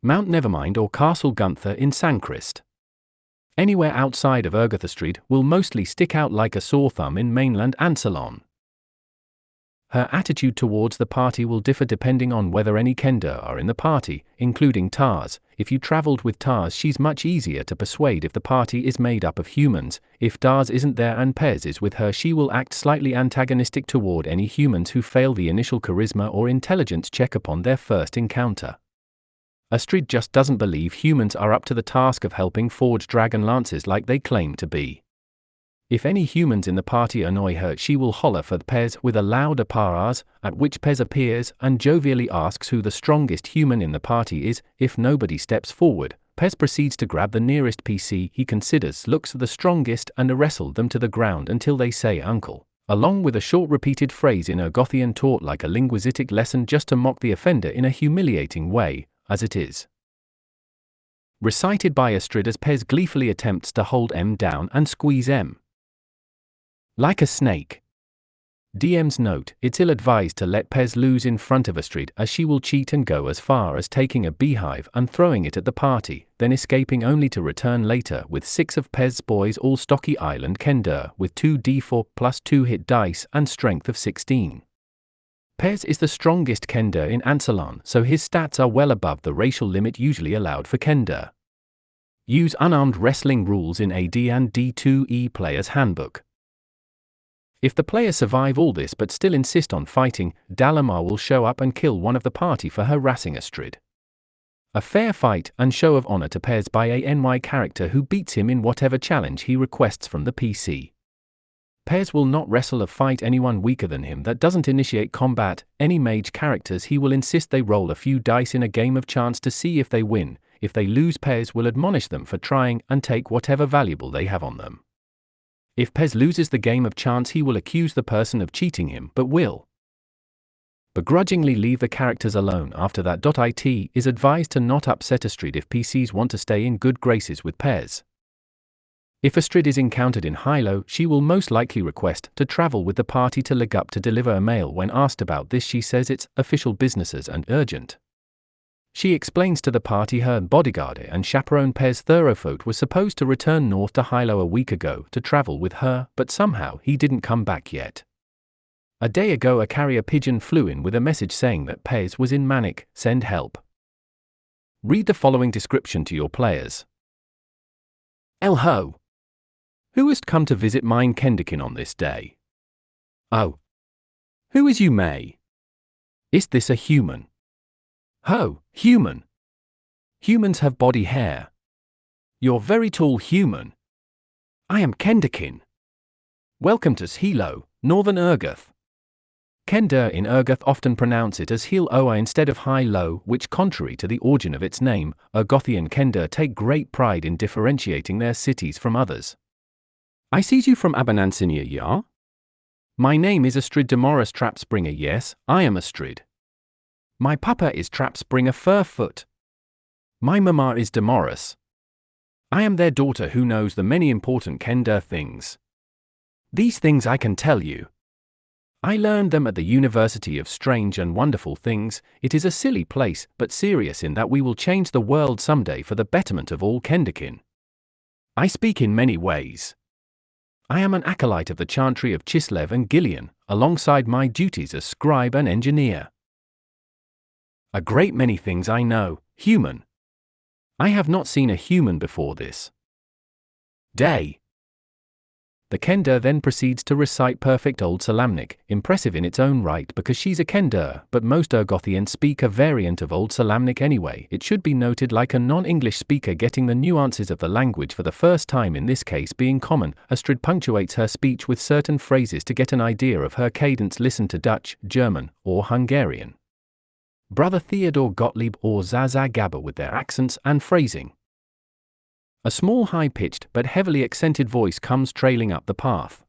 Mount Nevermind or Castle Gunther in Sanchrist. Anywhere outside of Urgoth, Astrid will mostly stick out like a sore thumb in mainland Ansalon. Her attitude towards the party will differ depending on whether any kender are in the party, including Tars. If you traveled with Tars, she's much easier to persuade if the party is made up of humans. If Tars isn't there and Pez is with her, she will act slightly antagonistic toward any humans who fail the initial charisma or intelligence check upon their first encounter. Astrid just doesn't believe humans are up to the task of helping forge dragon lances like they claim to be. If any humans in the party annoy her, she will holler for Pez with a loud aparaz, at which Pez appears and jovially asks who the strongest human in the party is. If nobody steps forward, Pez proceeds to grab the nearest PC he considers looks the strongest and wrestle them to the ground until they say uncle, along with a short repeated phrase in Urgothian taught like a linguistic lesson just to mock the offender in a humiliating way, as it is recited by Astrid as Pez gleefully attempts to hold M down and squeeze M like a snake. DM's note: it's ill-advised to let Pez lose in front of Astrid, as she will cheat and go as far as taking a beehive and throwing it at the party, then escaping only to return later with 6 of Pez's boys, all stocky island Kender, with 2d4 plus 2 hit dice and strength of 16. Pez is the strongest Kender in Ansalon, so his stats are well above the racial limit usually allowed for Kender. Use unarmed wrestling rules in AD&D2e Player's Handbook. If the players survive all this but still insist on fighting, Dalamar will show up and kill one of the party for harassing Astrid. A fair fight and show of honor to Pez by a NY character who beats him in whatever challenge he requests from the PC. Pez will not wrestle or fight anyone weaker than him that doesn't initiate combat. Any mage characters, he will insist they roll a few dice in a game of chance to see if they win. If they lose, Pez will admonish them for trying and take whatever valuable they have on them. If Pez loses the game of chance, he will accuse the person of cheating him, but will begrudgingly leave the characters alone after that. It is advised to not upset Astrid if PCs want to stay in good graces with Pez. If Astrid is encountered in Hylo, she will most likely request to travel with the party to Ligup to deliver a mail. When asked about this, she says it's official businesses and urgent. She explains to the party her bodyguard and chaperone Pez Thoroughfoot was supposed to return north to Hylo a week ago to travel with her, but somehow he didn't come back yet. A day ago, a carrier pigeon flew in with a message saying that Pez was in Manic, send help. Read the following description to your players. Elho. Who hast come to visit mine Kendikin on this day? Oh. Who is you May? Is this a human? Ho, human. Humans have body hair. You're very tall human. I am Kendikin. Welcome to Hylo, Northern Urgoth. Kender in Urgoth often pronounce it as Hylo instead of Hylo, which, contrary to the origin of its name, Urgothian Kender take great pride in differentiating their cities from others. I sees you from Abanansinia, ya? My name is Astrid Damaris Trapspringer. Yes, I am Astrid. My papa is Trapspringer Furfoot. My mama is Damaris. I am their daughter who knows the many important Kender things. These things I can tell you. I learned them at the University of Strange and Wonderful Things. It is a silly place, but serious in that we will change the world someday for the betterment of all Kendikin. I speak in many ways. I am an acolyte of the Chantry of Chislev and Gillian, alongside my duties as scribe and engineer. A great many things I know, human. I have not seen a human before this day. The Kender then proceeds to recite perfect Old Salamnic, impressive in its own right because she's a Kender, but most Urgothians speak a variant of Old Salamnic anyway. It should be noted, like a non-English speaker getting the nuances of the language for the first time, in this case being common, Astrid punctuates her speech with certain phrases to get an idea of her cadence. Listen to Dutch, German, or Hungarian. Brother Theodore Gottlieb or Zaza Gabber with their accents and phrasing. A small high-pitched but heavily accented voice comes trailing up the path.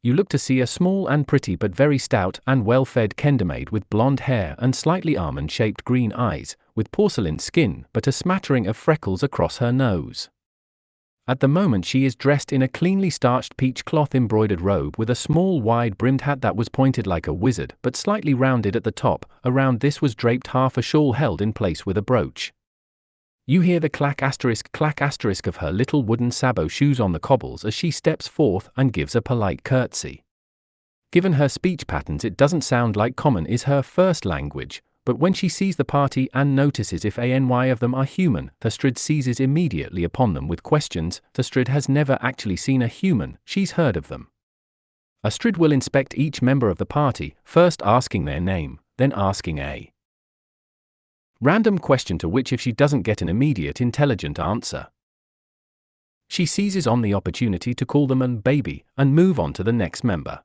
You look to see a small and pretty but very stout and well-fed Kendermaid with blonde hair and slightly almond-shaped green eyes, with porcelain skin but a smattering of freckles across her nose. At the moment she is dressed in a cleanly starched peach cloth embroidered robe with a small wide-brimmed hat that was pointed like a wizard but slightly rounded at the top. Around this was draped half a shawl held in place with a brooch. You hear the clack asterisk of her little wooden sabot shoes on the cobbles as she steps forth and gives a polite curtsy. Given her speech patterns, it doesn't sound like Common is her first language, but when she sees the party and notices if any of them are human, Astrid seizes immediately upon them with questions. Astrid has never actually seen a human, she's heard of them. Astrid will inspect each member of the party, first asking their name, then asking a random question to which, if she doesn't get an immediate intelligent answer, she seizes on the opportunity to call them an baby and move on to the next member.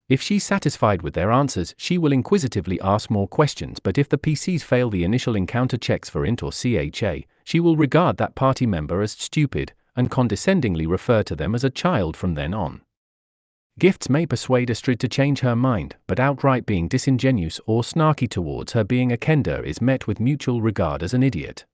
If she's satisfied with their answers, she will inquisitively ask more questions, but if the PCs fail the initial encounter checks for int or CHA, she will regard that party member as stupid and condescendingly refer to them as a child from then on. Gifts may persuade Astrid to change her mind, but outright being disingenuous or snarky towards her being a Kender is met with mutual regard as an idiot.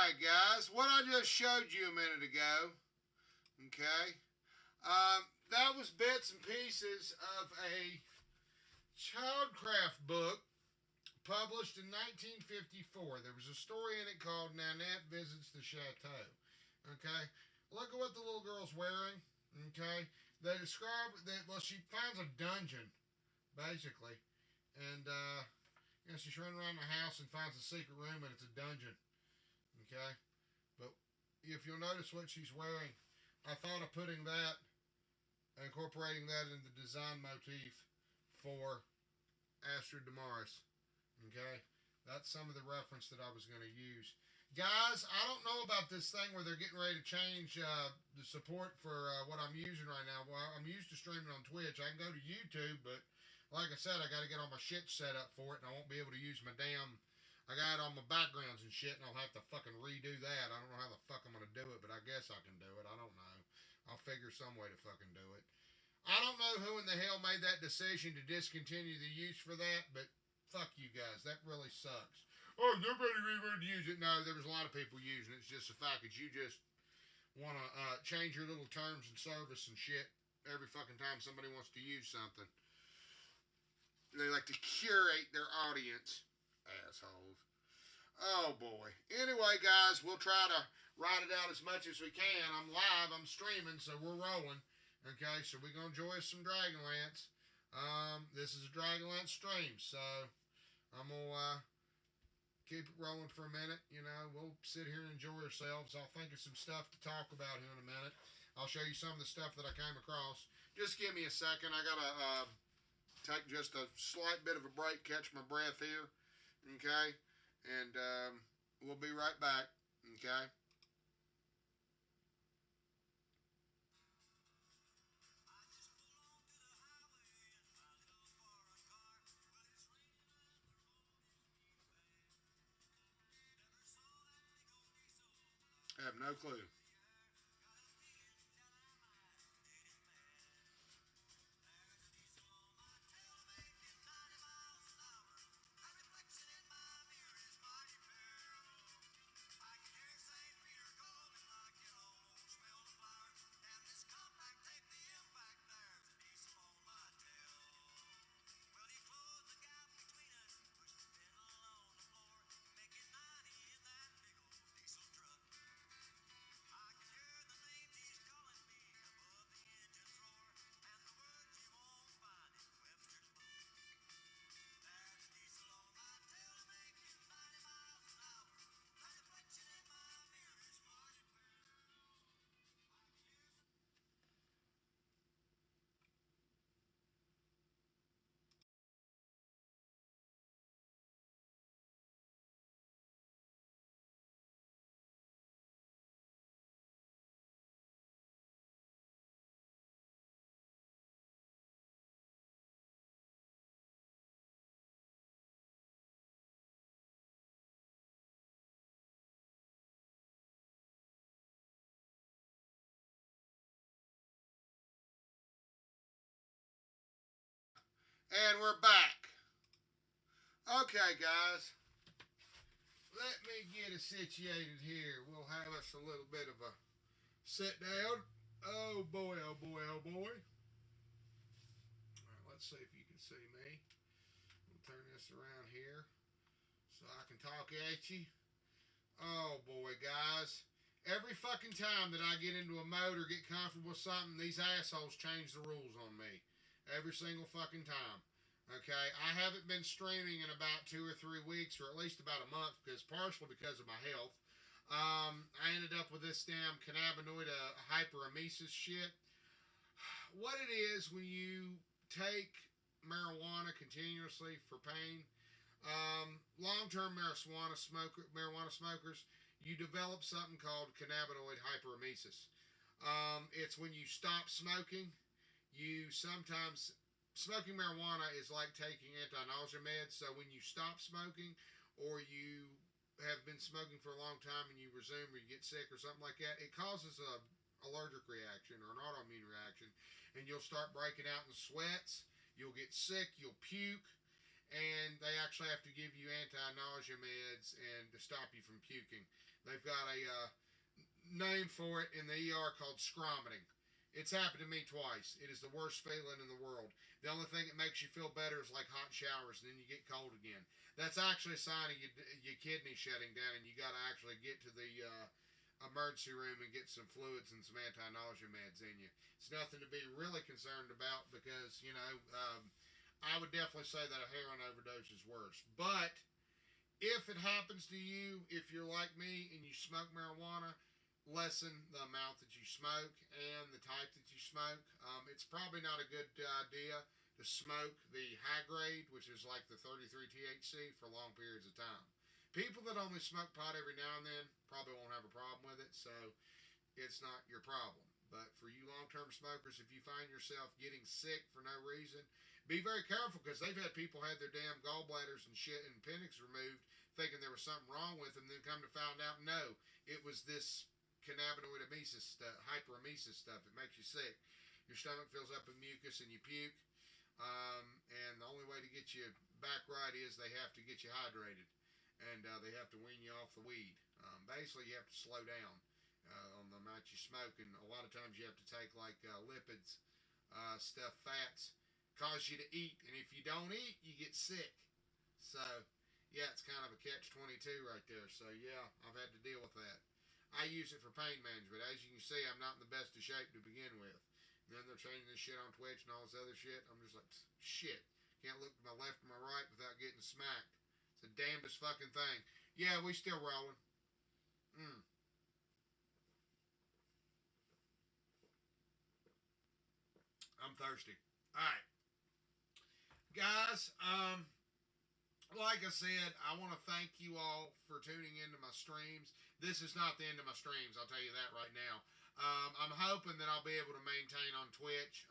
right, guys. What I just showed you a minute ago, okay, that was bits and pieces of a childcraft book published in 1954. There was a story in it called Nanette Visits the Chateau. Okay, look at what the little girl's wearing. Okay, they describe that, well, she finds a dungeon, basically, and she's running around the house and finds a secret room, and it's a dungeon. Okay, but if you'll notice what she's wearing, I thought of putting that, incorporating that in the design motif for Astrid Damaris. Okay, that's some of the reference that I was going to use. Guys, I don't know about this thing where they're getting ready to change the support for what I'm using right now. Well, I'm used to streaming on Twitch. I can go to YouTube, but like I said, I got to get all my shit set up for it, and I won't be able to use my damn... I got all my backgrounds and shit, and I'll have to fucking redo that. I don't know how the fuck I'm going to do it, but I guess I can do it. I don't know. I'll figure some way to fucking do it. I don't know who in the hell made that decision to discontinue the use for that, but fuck you guys. That really sucks. Oh, nobody really wanted to use it. No, there was a lot of people using it. It's just the fact that you just want to change your little terms and service and shit every fucking time somebody wants to use something. They like to curate their audience. Assholes. Oh, boy. Anyway, guys, we'll try to ride it out as much as we can. I'm live. I'm streaming, so we're rolling. Okay, so we're going to enjoy some Dragonlance. This is a Dragonlance stream, so I'm going to keep it rolling for a minute. You know, we'll sit here and enjoy ourselves. I'll think of some stuff to talk about here in a minute. I'll show you some of the stuff that I came across. Just give me a second. I got to take just a slight bit of a break, catch my breath here. Okay? And we'll be right back. Okay? I have no clue. And we're back. Okay, guys. Let me get it situated here. We'll have us a little bit of a sit down. Oh, boy, oh, boy, oh, boy. All right, let's see if you can see me. We'll turn this around here so I can talk at you. Oh, boy, guys. Every fucking time that I get into a mode or get comfortable with something, these assholes change the rules on me. Every single fucking time. Okay, I haven't been streaming in about 2 or 3 weeks, or at least about a month, partially because of my health. I ended up with this damn cannabinoid hyperemesis shit. What it is when you take marijuana continuously for pain, long-term marijuana smokers, you develop something called cannabinoid hyperemesis. It's when you stop smoking, you sometimes... Smoking marijuana is like taking anti-nausea meds, so when you stop smoking or you have been smoking for a long time and you resume or you get sick or something like that, it causes a allergic reaction or an autoimmune reaction, and you'll start breaking out in sweats, you'll get sick, you'll puke, and they actually have to give you anti-nausea meds and to stop you from puking. They've got a name for it in the ER called scromiting. It's happened to me twice. It is the worst feeling in the world. The only thing that makes you feel better is like hot showers, and then you get cold again. That's actually a sign of your kidney shutting down, and you got to actually get to the emergency room and get some fluids and some anti-nausea meds in you. It's nothing to be really concerned about because, I would definitely say that a heroin overdose is worse. But if it happens to you, if you're like me and you smoke marijuana, lessen the amount that you smoke and the type that you smoke. It's probably not a good idea to smoke the high grade, which is like the 33 THC, for long periods of time. People that only smoke pot every now and then probably won't have a problem with it, so it's not your problem. But for you long-term smokers, if you find yourself getting sick for no reason, be very careful, because they've had people had their damn gallbladders and shit and appendix removed thinking there was something wrong with them, then come to find out, no, it was this cannabinoid emesis stuff, hyperemesis stuff. It makes you sick. Your stomach fills up with mucus and you puke. And the only way to get you back right is they have to get you hydrated, and they have to wean you off the weed. Basically, you have to slow down on the amount you smoke, and a lot of times you have to take like lipids, stuff, fats, cause you to eat, and if you don't eat, you get sick. So, yeah, it's kind of a catch-22 right there. So, yeah, I've had to deal with that. I use it for pain management. As you can see, I'm not in the best of shape to begin with. And then they're changing this shit on Twitch and all this other shit. I'm just like, shit. Can't look to my left or my right without getting smacked. It's the damnedest fucking thing. Yeah, we still rolling. I'm thirsty. Alright. Guys, like I said, I want to thank you all for tuning into my streams. This is not the end of my streams, I'll tell you that right now. I'm hoping that I'll be able to maintain on Twitch.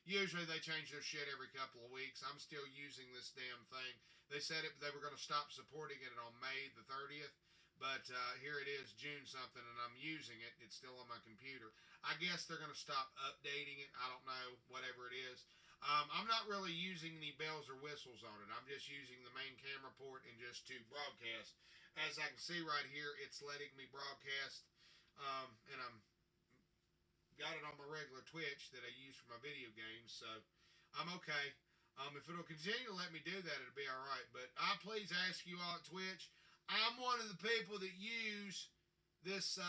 Usually they change their shit every couple of weeks. I'm still using this damn thing. They said they were going to stop supporting it on May the 30th. But here it is, June something, and I'm using it. It's still on my computer. I guess they're going to stop updating it. I don't know, whatever it is. I'm not really using any bells or whistles on it. I'm just using the main camera port and just to broadcast. As I can see right here, it's letting me broadcast, and I'm got it on my regular Twitch that I use for my video games, so I'm okay. If it'll continue to let me do that, it'll be all right. But I please ask you all at Twitch, I'm one of the people that use this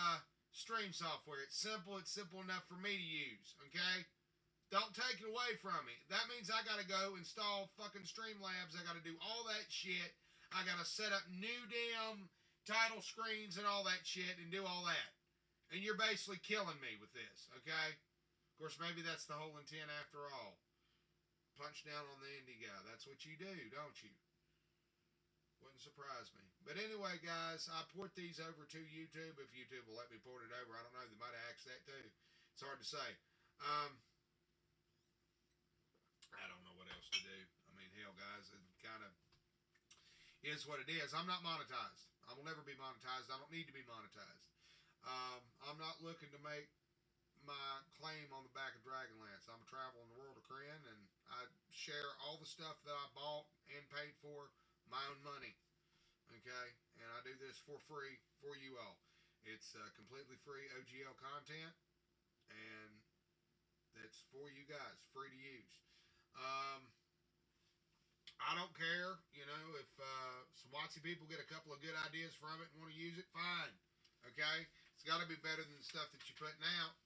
stream software. It's simple enough for me to use, okay? Don't take it away from me. That means I got to go install fucking Streamlabs. I got to do all that shit. I got to set up new damn title screens and all that shit and do all that. And you're basically killing me with this, okay? Of course, maybe that's the whole intent after all. Punch down on the indie guy. That's what you do, don't you? Wouldn't surprise me. But anyway, guys, I port these over to YouTube. If YouTube will let me port it over, I don't know. They might have asked that too. It's hard to say. I don't know what else to do. I mean, hell, guys, it kind of is what it is. I'm not monetized. I will never be monetized. I don't need to be monetized. I'm not looking to make my claim on the back of DragonLance. I'm traveling the world of Korean, and I share all the stuff that I bought and paid for my own money. Okay? And I do this for free for you all. It's completely free OGL content, and it's for you guys, free to use. I don't care, if some Watsy people get a couple of good ideas from it and want to use it, fine. Okay? It's got to be better than the stuff that you're putting out.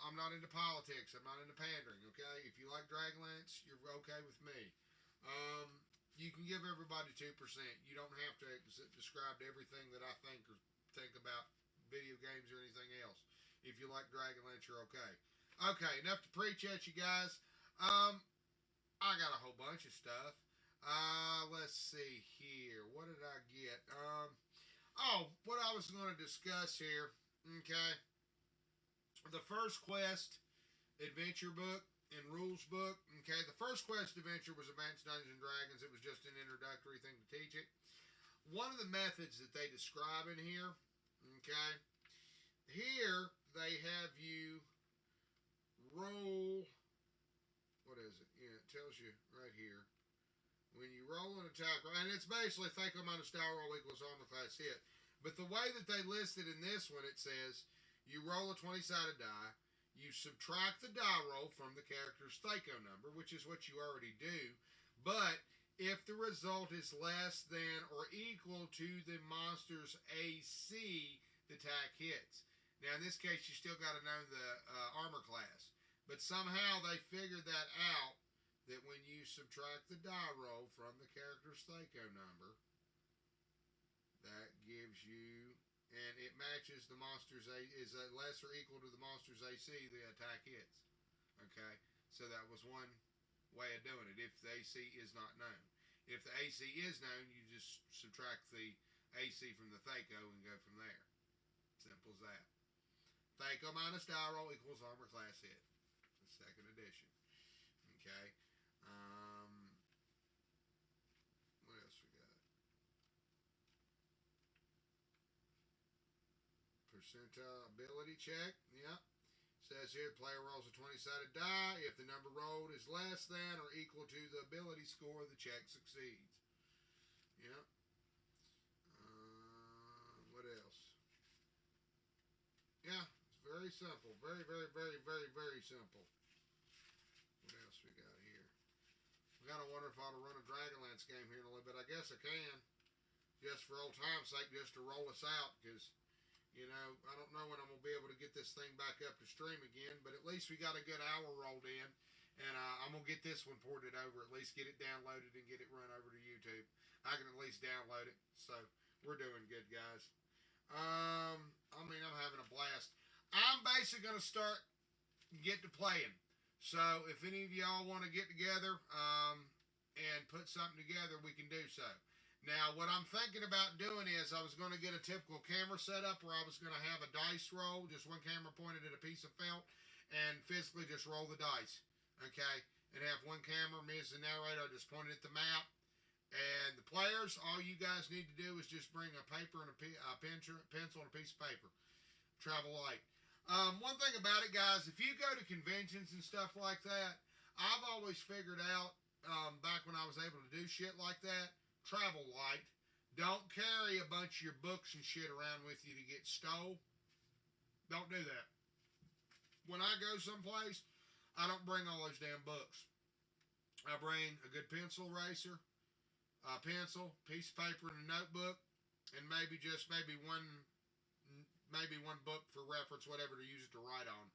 I'm not into politics. I'm not into pandering, okay? If you like Dragonlance, you're okay with me. You can give everybody 2%. You don't have to subscribe to everything that I think or think about video games or anything else. If you like Dragonlance, you're okay. Okay, enough to preach at you guys. I got a whole bunch of stuff. Let's see here. What did I get? What I was going to discuss here. Okay. The first quest adventure book and rules book. Okay. The first quest adventure was Advanced Dungeons and Dragons. It was just an introductory thing to teach it. One of the methods that they describe in here. Okay. Here they have you roll. What is it? Yeah, it tells you right here. When you roll an attack, and it's basically think on a style roll equals armor class hit. But the way that they listed in this one, it says you roll a 20-sided die, you subtract the die roll from the character's THAC0 number, which is what you already do, but if the result is less than or equal to the monster's AC, the attack hits. Now, in this case, you still got to know the armor class. But somehow they figured that out, that when you subtract the die roll from the character's THAC0 number, that gives you, and it matches the monster's is less or equal to the monster's AC, the attack hits. Okay, so that was one way of doing it, if the AC is not known. If the AC is known, you just subtract the AC from the THAC0 and go from there. Simple as that. THAC0 minus die roll equals armor class hit. Second edition. Okay. What else we got? Percentile ability check. Yep. Says here, player rolls a 20-sided die. If the number rolled is less than or equal to the ability score, the check succeeds. Yep. What else? Yeah, it's very simple. Very, very, very, very, very simple. What else we got here? I gotta wonder if I ought to run a DragonLance game here in a little bit. I guess I can, just for old time's sake, just to roll us out, because, you know, I don't know when I'm gonna be able to get this thing back up to stream again, but at least we got a good hour rolled in, and I'm gonna get this one ported over, at least get it downloaded and get it run over to YouTube. I can at least download it, so we're doing good, guys. I mean, I'm having a blast. I'm basically gonna start get to playing. So if any of y'all want to get together and put something together, we can do so. Now, what I'm thinking about doing is I was going to get a typical camera setup where I was going to have a dice roll, just one camera pointed at a piece of felt, and physically just roll the dice, okay? And have one camera, me as the narrator, just pointed at the map. And the players, all you guys need to do is just bring a paper and a pencil and a piece of paper. Travel light. One thing about it, guys, if you go to conventions and stuff like that, I've always figured out, back when I was able to do shit like that, travel light. Don't carry a bunch of your books and shit around with you to get stole. Don't do that. When I go someplace, I don't bring all those damn books. I bring a good pencil eraser, a pencil, piece of paper, and a notebook, and maybe one book for reference, whatever, to use it to write on.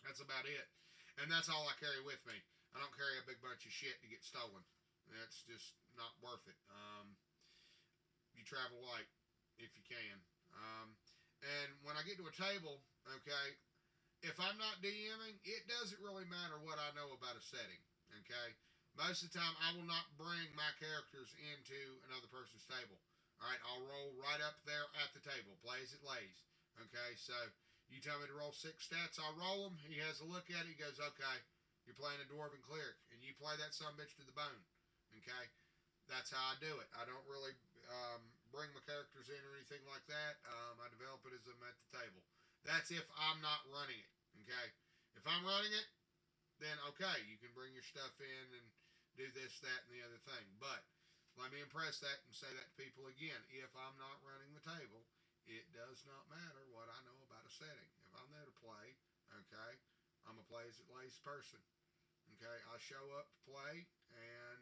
That's about it. And that's all I carry with me. I don't carry a big bunch of shit to get stolen. That's just not worth it. You travel light if you can. And when I get to a table, okay, if I'm not DMing, it doesn't really matter what I know about a setting, okay? Most of the time, I will not bring my characters into another person's table. All right, I'll roll right up there at the table. Play as it lays. Okay, so you tell me to roll 6 stats, I'll roll them. He has a look at it. He goes, okay, you're playing a Dwarven Cleric, and you play that sumbitch to the bone. Okay, that's how I do it. I don't really bring my characters in or anything like that. I develop it as I'm at the table. That's if I'm not running it. Okay, if I'm running it, then okay, you can bring your stuff in and do this, that, and the other thing. But let me impress that and say that to people again. If I'm not running the table, it does not matter what I know about a setting. If I'm there to play, okay, I'm a play as it lays person. Okay, I show up to play and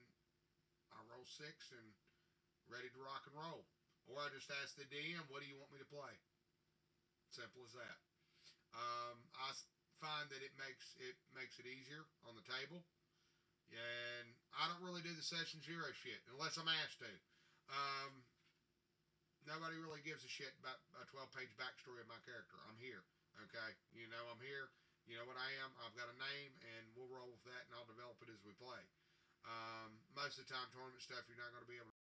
I roll 6 and ready to rock and roll. Or I just ask the DM, what do you want me to play? Simple as that. I find that it makes it easier on the table. And I don't really do the session 0 shit unless I'm asked to. Nobody really gives a shit about a 12-page backstory of my character. I'm here, okay? You know I'm here. You know what I am. I've got a name, and we'll roll with that, and I'll develop it as we play. Most of the time, tournament stuff, you're not going to be able to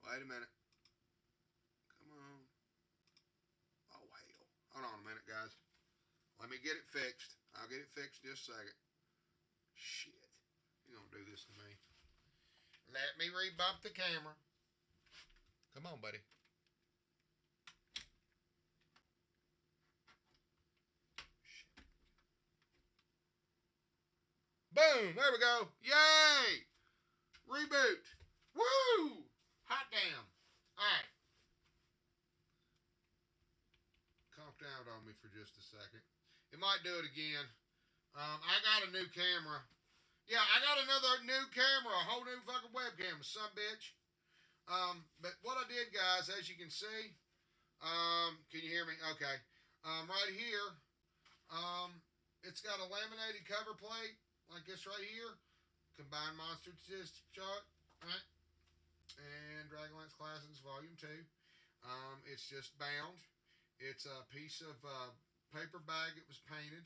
Wait a minute. Come on. Oh, hell. Hold on a minute, guys. Let me get it fixed. I'll get it fixed in just a second. Shit. You're going to do this to me. Let me rebump the camera. Come on, buddy. Shit. Boom. There we go. Yay. Reboot. Woo. Hot damn. All right. Conked out on me for just a second. It might do it again. I got a new camera. Yeah, I got another new camera, a whole new fucking webcam, son bitch. But what I did, guys, as you can see, can you hear me? Okay. Right here, it's got a laminated cover plate like this right here. Combined Monster Statistic Chart, right? And DragonLance Classics Volume 2. It's just bound. It's a piece of paper bag that was painted,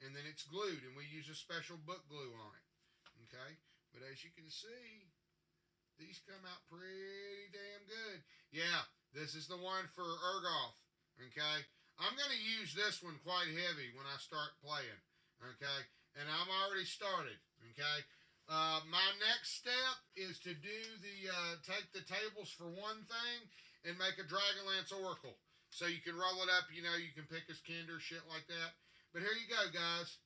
and then it's glued, and we use a special book glue on it. Okay, but as you can see, these come out pretty damn good. Yeah, this is the one for Ergoth. Okay, I'm going to use this one quite heavy when I start playing. Okay, and I'm already started. Okay, my next step is to do take the tables for one thing and make a Dragonlance Oracle. So you can roll it up, you know, you can pick his kinder, shit like that. But here you go, guys.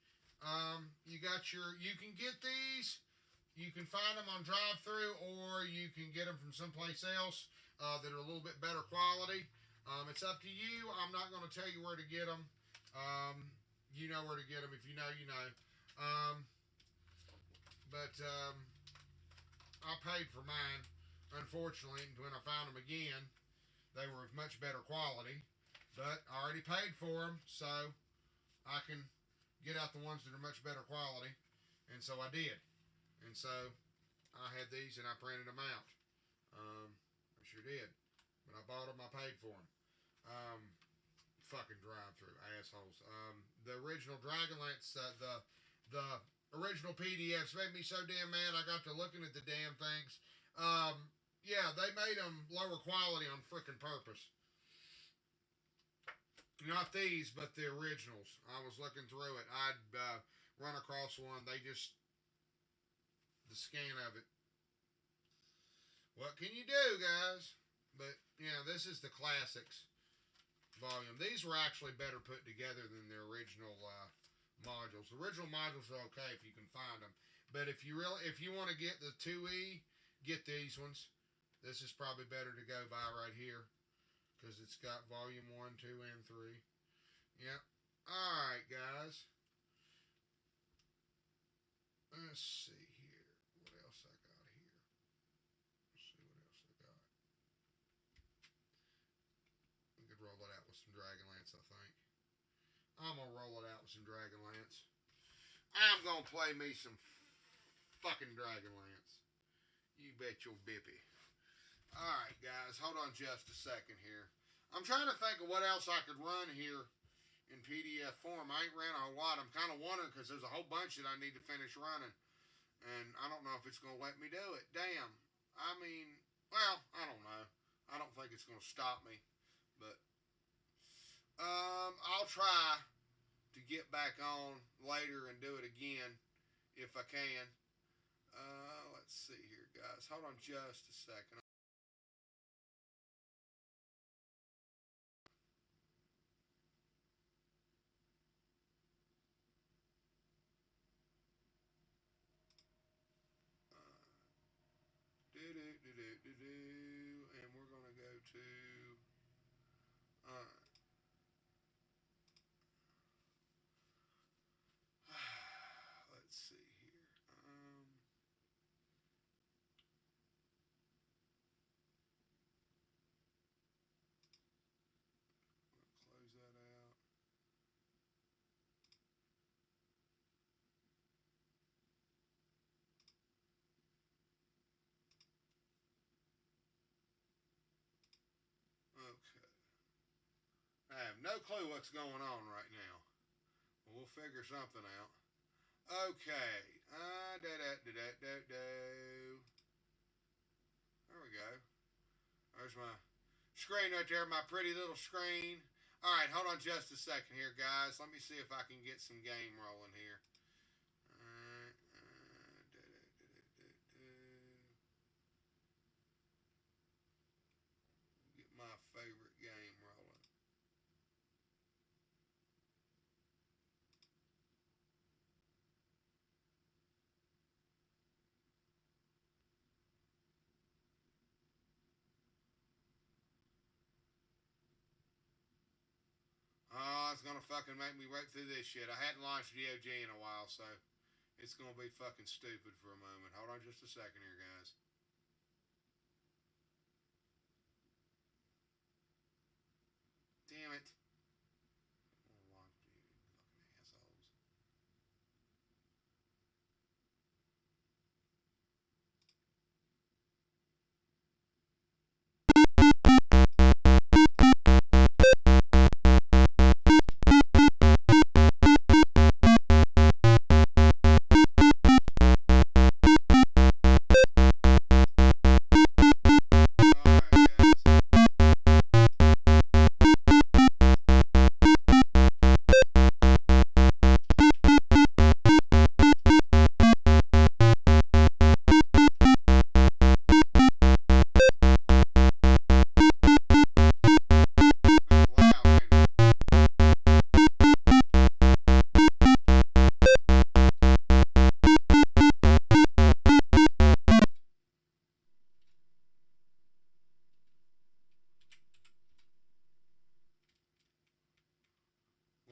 You can get these. You can find them on drive-thru, or you can get them from someplace else that are a little bit better quality. It's up to you. I'm not going to tell you where to get them. You know where to get them. If you know, you know. I paid for mine, unfortunately, and when I found them again, they were of much better quality, but I already paid for them, so I can get out the ones that are much better quality, and so I did. And so I had these and I printed them out. I sure did, but I bought them, I paid for them. Fucking drive-through assholes. The original Dragonlance, the original PDFs made me so damn mad. I got to looking at the damn things. Yeah, they made them lower quality on frickin' purpose. Not these, but the originals. I was looking through it. I'd run across one. The scan of it. What can you do, guys? But, yeah, this is the classics volume. These were actually better put together than the original modules. The original modules are okay if you can find them. But if you want to get the 2E, get these ones. This is probably better to go by right here because it's got volume 1, 2, and 3. Yep. Alright, guys. Let's see here. What else I got here? Let's see what else I got. We could roll it out with some Dragonlance, I think. I'm going to roll it out with some Dragonlance. I'm going to play me some fucking Dragonlance. You bet your bippy. Alright, guys, hold on just a second here. I'm trying to think of what else I could run here in PDF form. I ain't ran a whole lot. I'm kind of wondering because there's a whole bunch that I need to finish running. And I don't know if it's going to let me do it. Damn. I mean, well, I don't know. I don't think it's going to stop me. But I'll try to get back on later and do it again if I can. Let's see here, guys. Hold on just a second. And we're going to go to let's see here. Close that out. Okay. I have no clue what's going on right now. We'll figure something out. Okay. There we go. There's my screen right there, my pretty little screen. Alright, hold on just a second here, guys. Let me see if I can get some game rolling here. Alright. Get my favorite game rolling. Oh, it's gonna fucking make me wait through this shit. I hadn't launched DOG in a while, so it's gonna be fucking stupid for a moment. Hold on just a second here, guys. Damn it.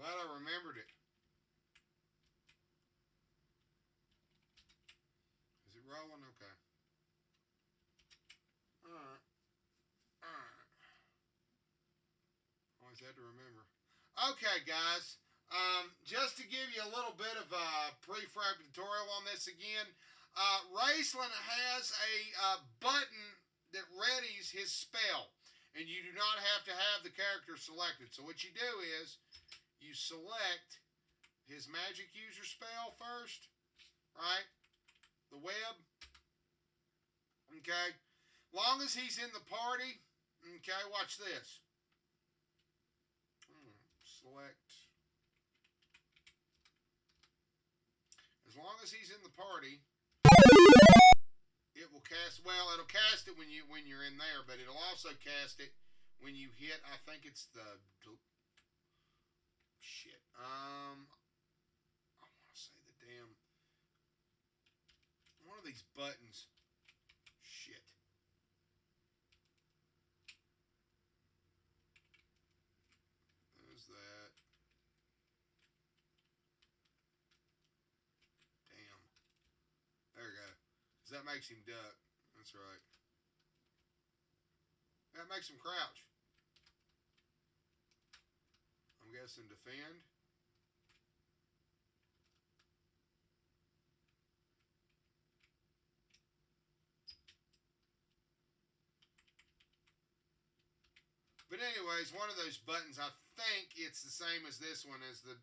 Glad I remembered it. Is it rolling? Okay. Alright. Alright. Always had to remember. Okay, guys. Just to give you a little bit of a pre-frame tutorial on this again, Raceland has a button that readies his spell, and you do not have to have the character selected. So what you do is you select his magic user spell first, right? The web. Okay. Long as he's in the party, okay, watch this. Select. As long as he's in the party, it will cast. Well, it'll cast it when you're in there, but it'll also cast it when you hit. I think it's the shit. I want to say the damn one of these buttons. Shit. There's that. Damn. There we go. Because that makes him duck. That's right. That makes him crouch. I'm guessing defend. But anyways, one of those buttons, I think it's the same as this one, as the,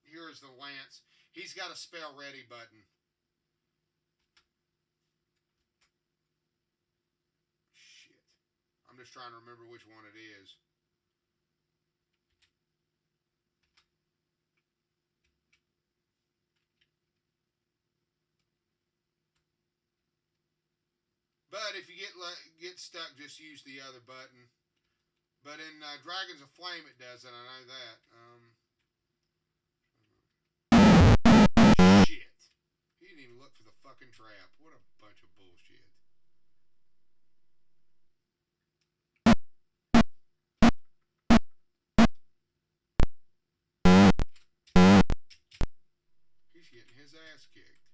here's the lance. He's got a spell ready button. Shit. I'm just trying to remember which one it is. But if you get stuck, just use the other button. But in Dragons of Flame, it doesn't. I know that. Shit. He didn't even look for the fucking trap. What a bunch of bullshit. He's getting his ass kicked.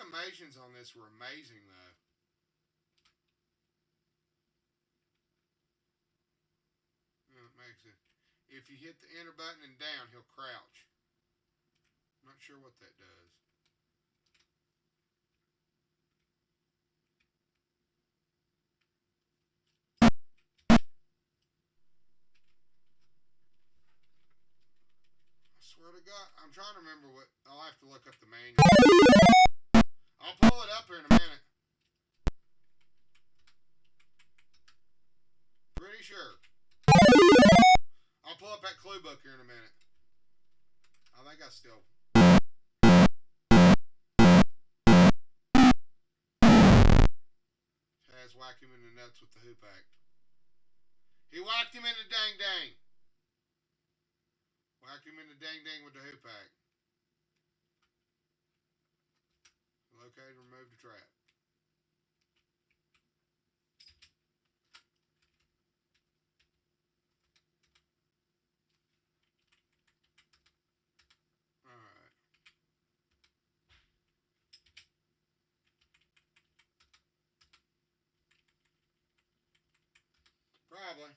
animations on this were amazing, though. It makes it. If you hit the enter button and down, he'll crouch. I'm not sure what that does. I swear to God, I'm trying to remember what. I'll have to look up the manual. I'll pull it up here in a minute. Pretty sure. I'll pull up that clue book here in a minute. I think I still. Chaz whacked him in the nuts with the hoop act. He whacked him in the dang dang. Whacked him in the dang dang with the hoop act. Locate and remove the trap. Alright. Probably.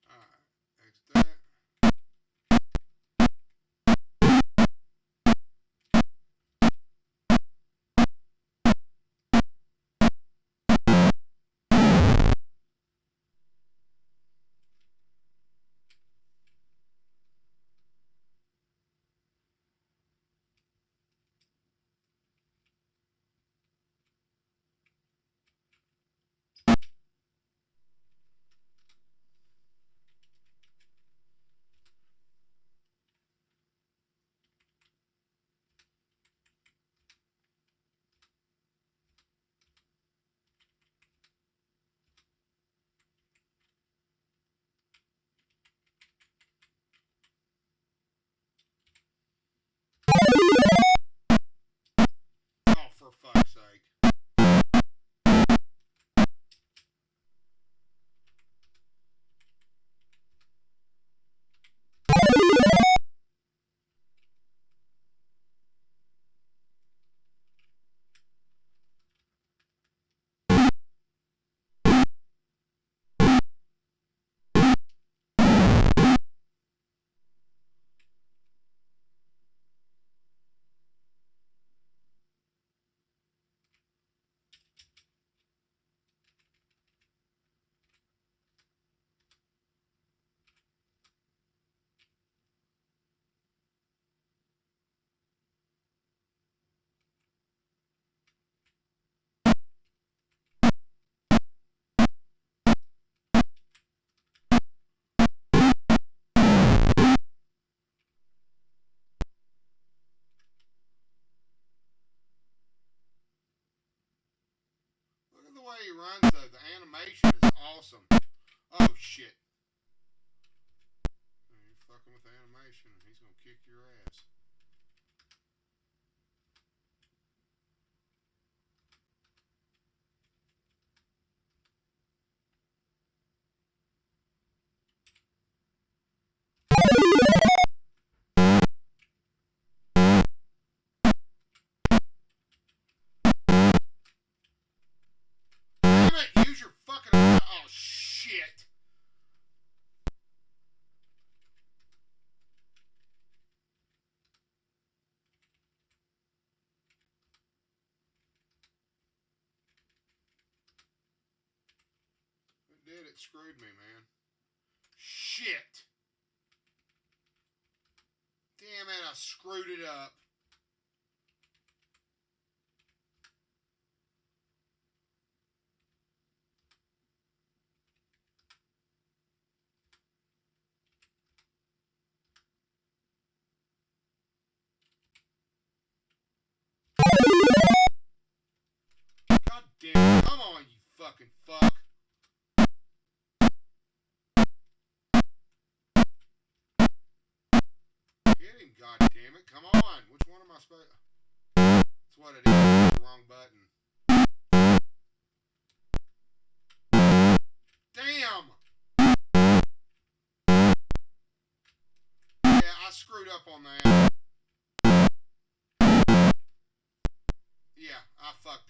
Alright. Exit that. Oh, for fuck's sake. Look at the way he runs, though. The animation is awesome. Oh, shit. You're fucking with the animation, and he's going to kick your ass. Damn it! Use your fucking. Oh, shit. It did. It screwed me, man. Shit. Damn it, I screwed it up. God damn it. Come on, you fucking fuck. Hit him, god damn it. Come on. Which one am I supposed to... That's what it is. The wrong button. Damn. Yeah, I screwed up on that.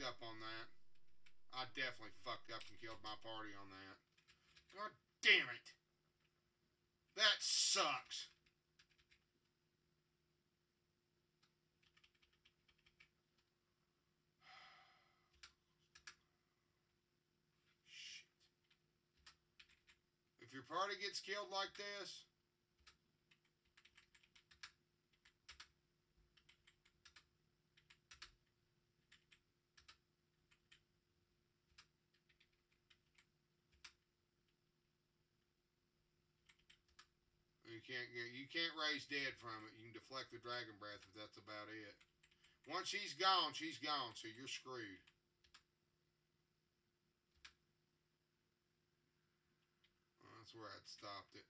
fucked up on that. I definitely fucked up and killed my party on that. God damn it. That sucks. Shit. If your party gets killed like this, you can't raise dead from it. You can deflect the dragon breath, but that's about it. Once she's gone, so you're screwed. Well, that's where I'd stopped it.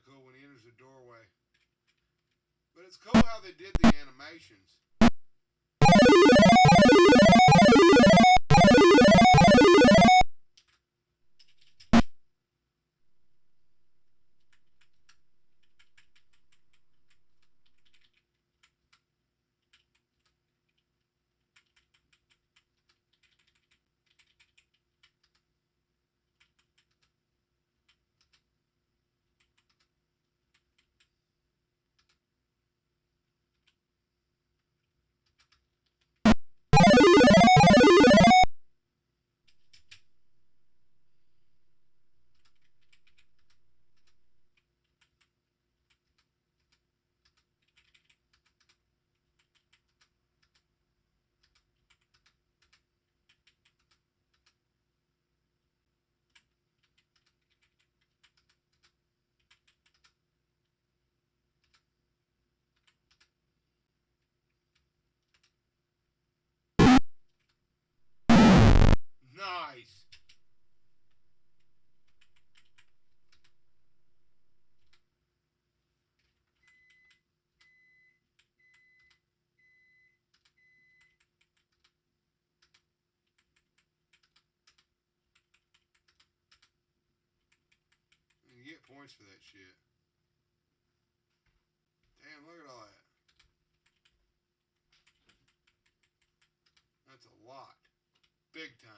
cool when he enters the doorway. But it's cool how they did the animations. Nice. You get points for that shit. Damn, look at all that. That's a lot. Big time.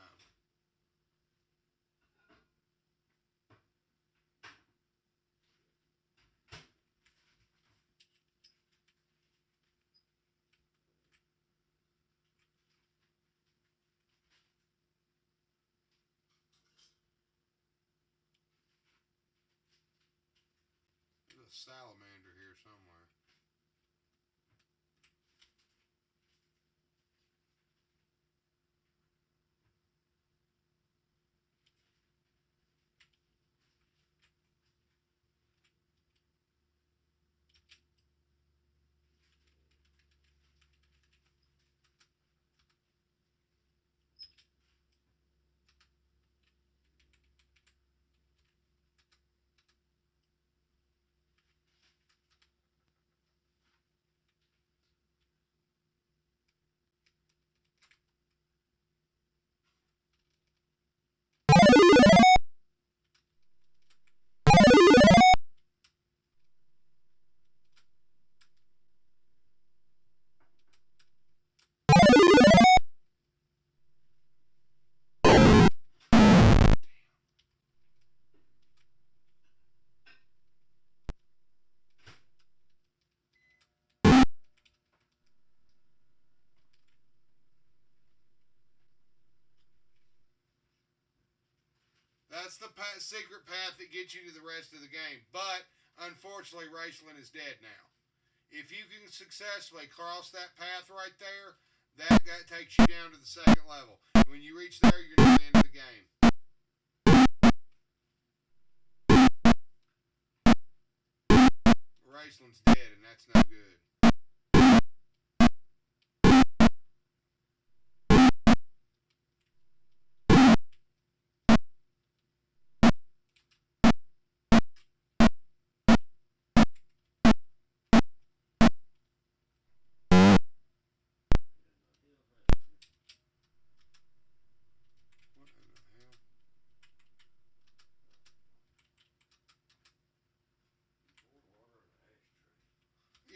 There's a salamander here somewhere. That's the secret path that gets you to the rest of the game. But, unfortunately, Raceland is dead now. If you can successfully cross that path right there, that takes you down to the second level. When you reach there, you're near the end of the game. Raceland's dead, and that's no good.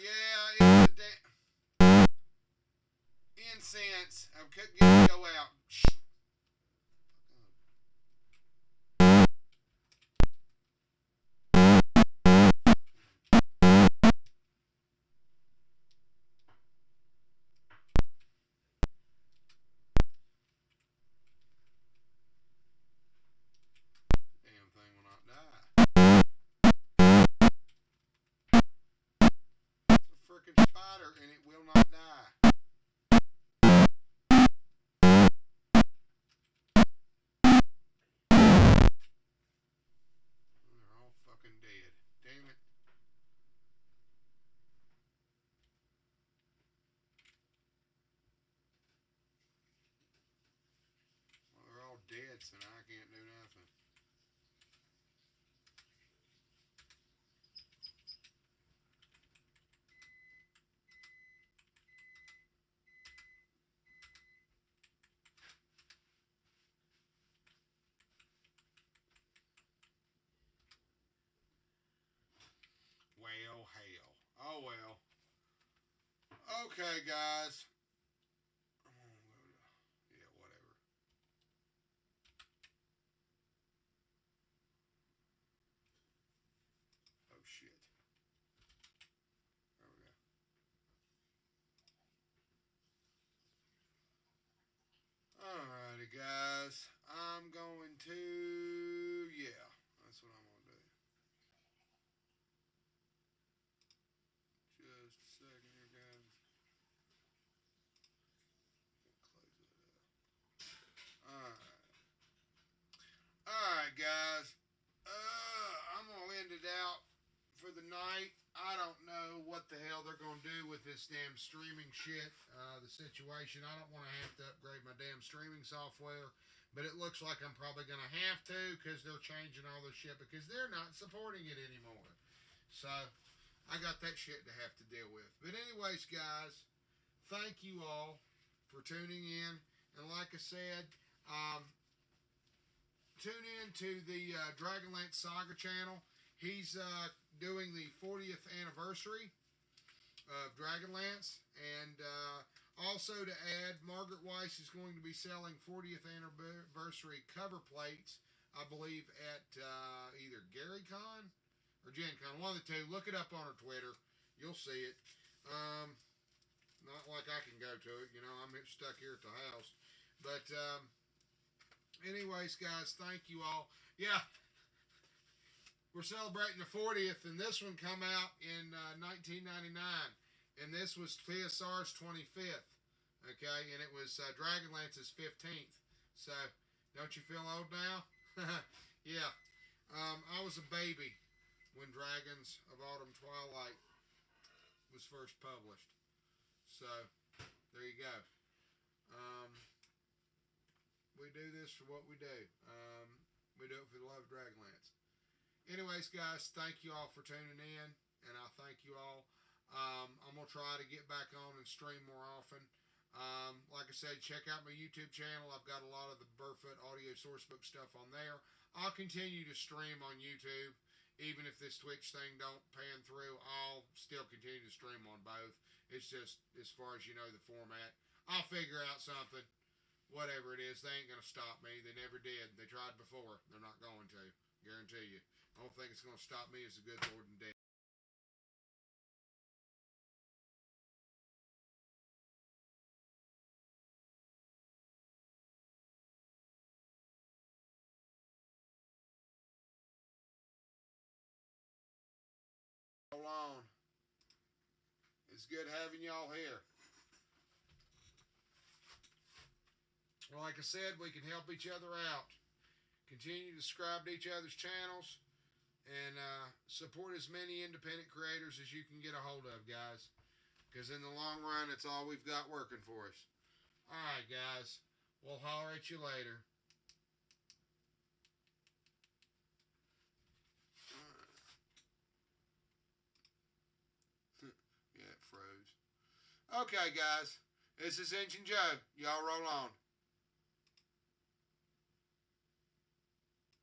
Yeah, it's a incense. I couldn't get it to go out. Damn thing will not die. It's a freaking spider, and it will not die. They're all fucking dead. Damn it. Well, they're all dead, so now I can't do nothing. Okay, guys. Yeah, whatever. Oh, shit. There we go. Alrighty, guys. I'm going to... Yeah, that's what I'm going to do. Just a second here, guys. Close that up. Alright. Alright, guys. I'm going to end it out for the night. I don't know what the hell they're going to do with this damn streaming shit. The situation. I don't want to have to upgrade my damn streaming software. But it looks like I'm probably going to have to because they're changing all this shit because they're not supporting it anymore. So, I got that shit to have to deal with. But anyways, guys, thank you all for tuning in. And like I said, tune in to the DragonLanceSaga channel. He's doing the 40th anniversary of DragonLance. And also to add, Margaret Weis is going to be selling 40th anniversary cover plates, I believe, at either GaryCon or Gen Con, one of the two. Look it up on her Twitter. You'll see it. Not like I can go to it, you know, I'm stuck here at the house. But anyways, guys, thank you all. Yeah, we're celebrating the 40th, and this one come out in 1999, and this was PSR's 25th, okay, and it was DragonLance's 15th. So, don't you feel old now? Yeah, I was a baby when Dragons of Autumn Twilight was first published. So, there you go. We do this for what we do. We do it for the love of Dragonlance. Anyways, guys, thank you all for tuning in, and I thank you all. I'm going to try to get back on and stream more often. Like I said, check out my YouTube channel. I've got a lot of the Burfoot audio sourcebook stuff on there. I'll continue to stream on YouTube. Even if this Twitch thing don't pan through, I'll still continue to stream on both. It's just, as far as you know, the format. I'll figure out something. Whatever it is, they ain't going to stop me. They never did. They tried before. They're not going to. Guarantee you. The only thing that's going to stop me is the good Lord and death. Hold on. It's good having y'all here. Well, like I said, we can help each other out. Continue to subscribe to each other's channels and support as many independent creators as you can get a hold of, guys. Because in the long run, it's all we've got working for us. Alright, guys. We'll holler at you later. Yeah, it froze. Okay, guys. This is Engine Joe. Y'all roll on.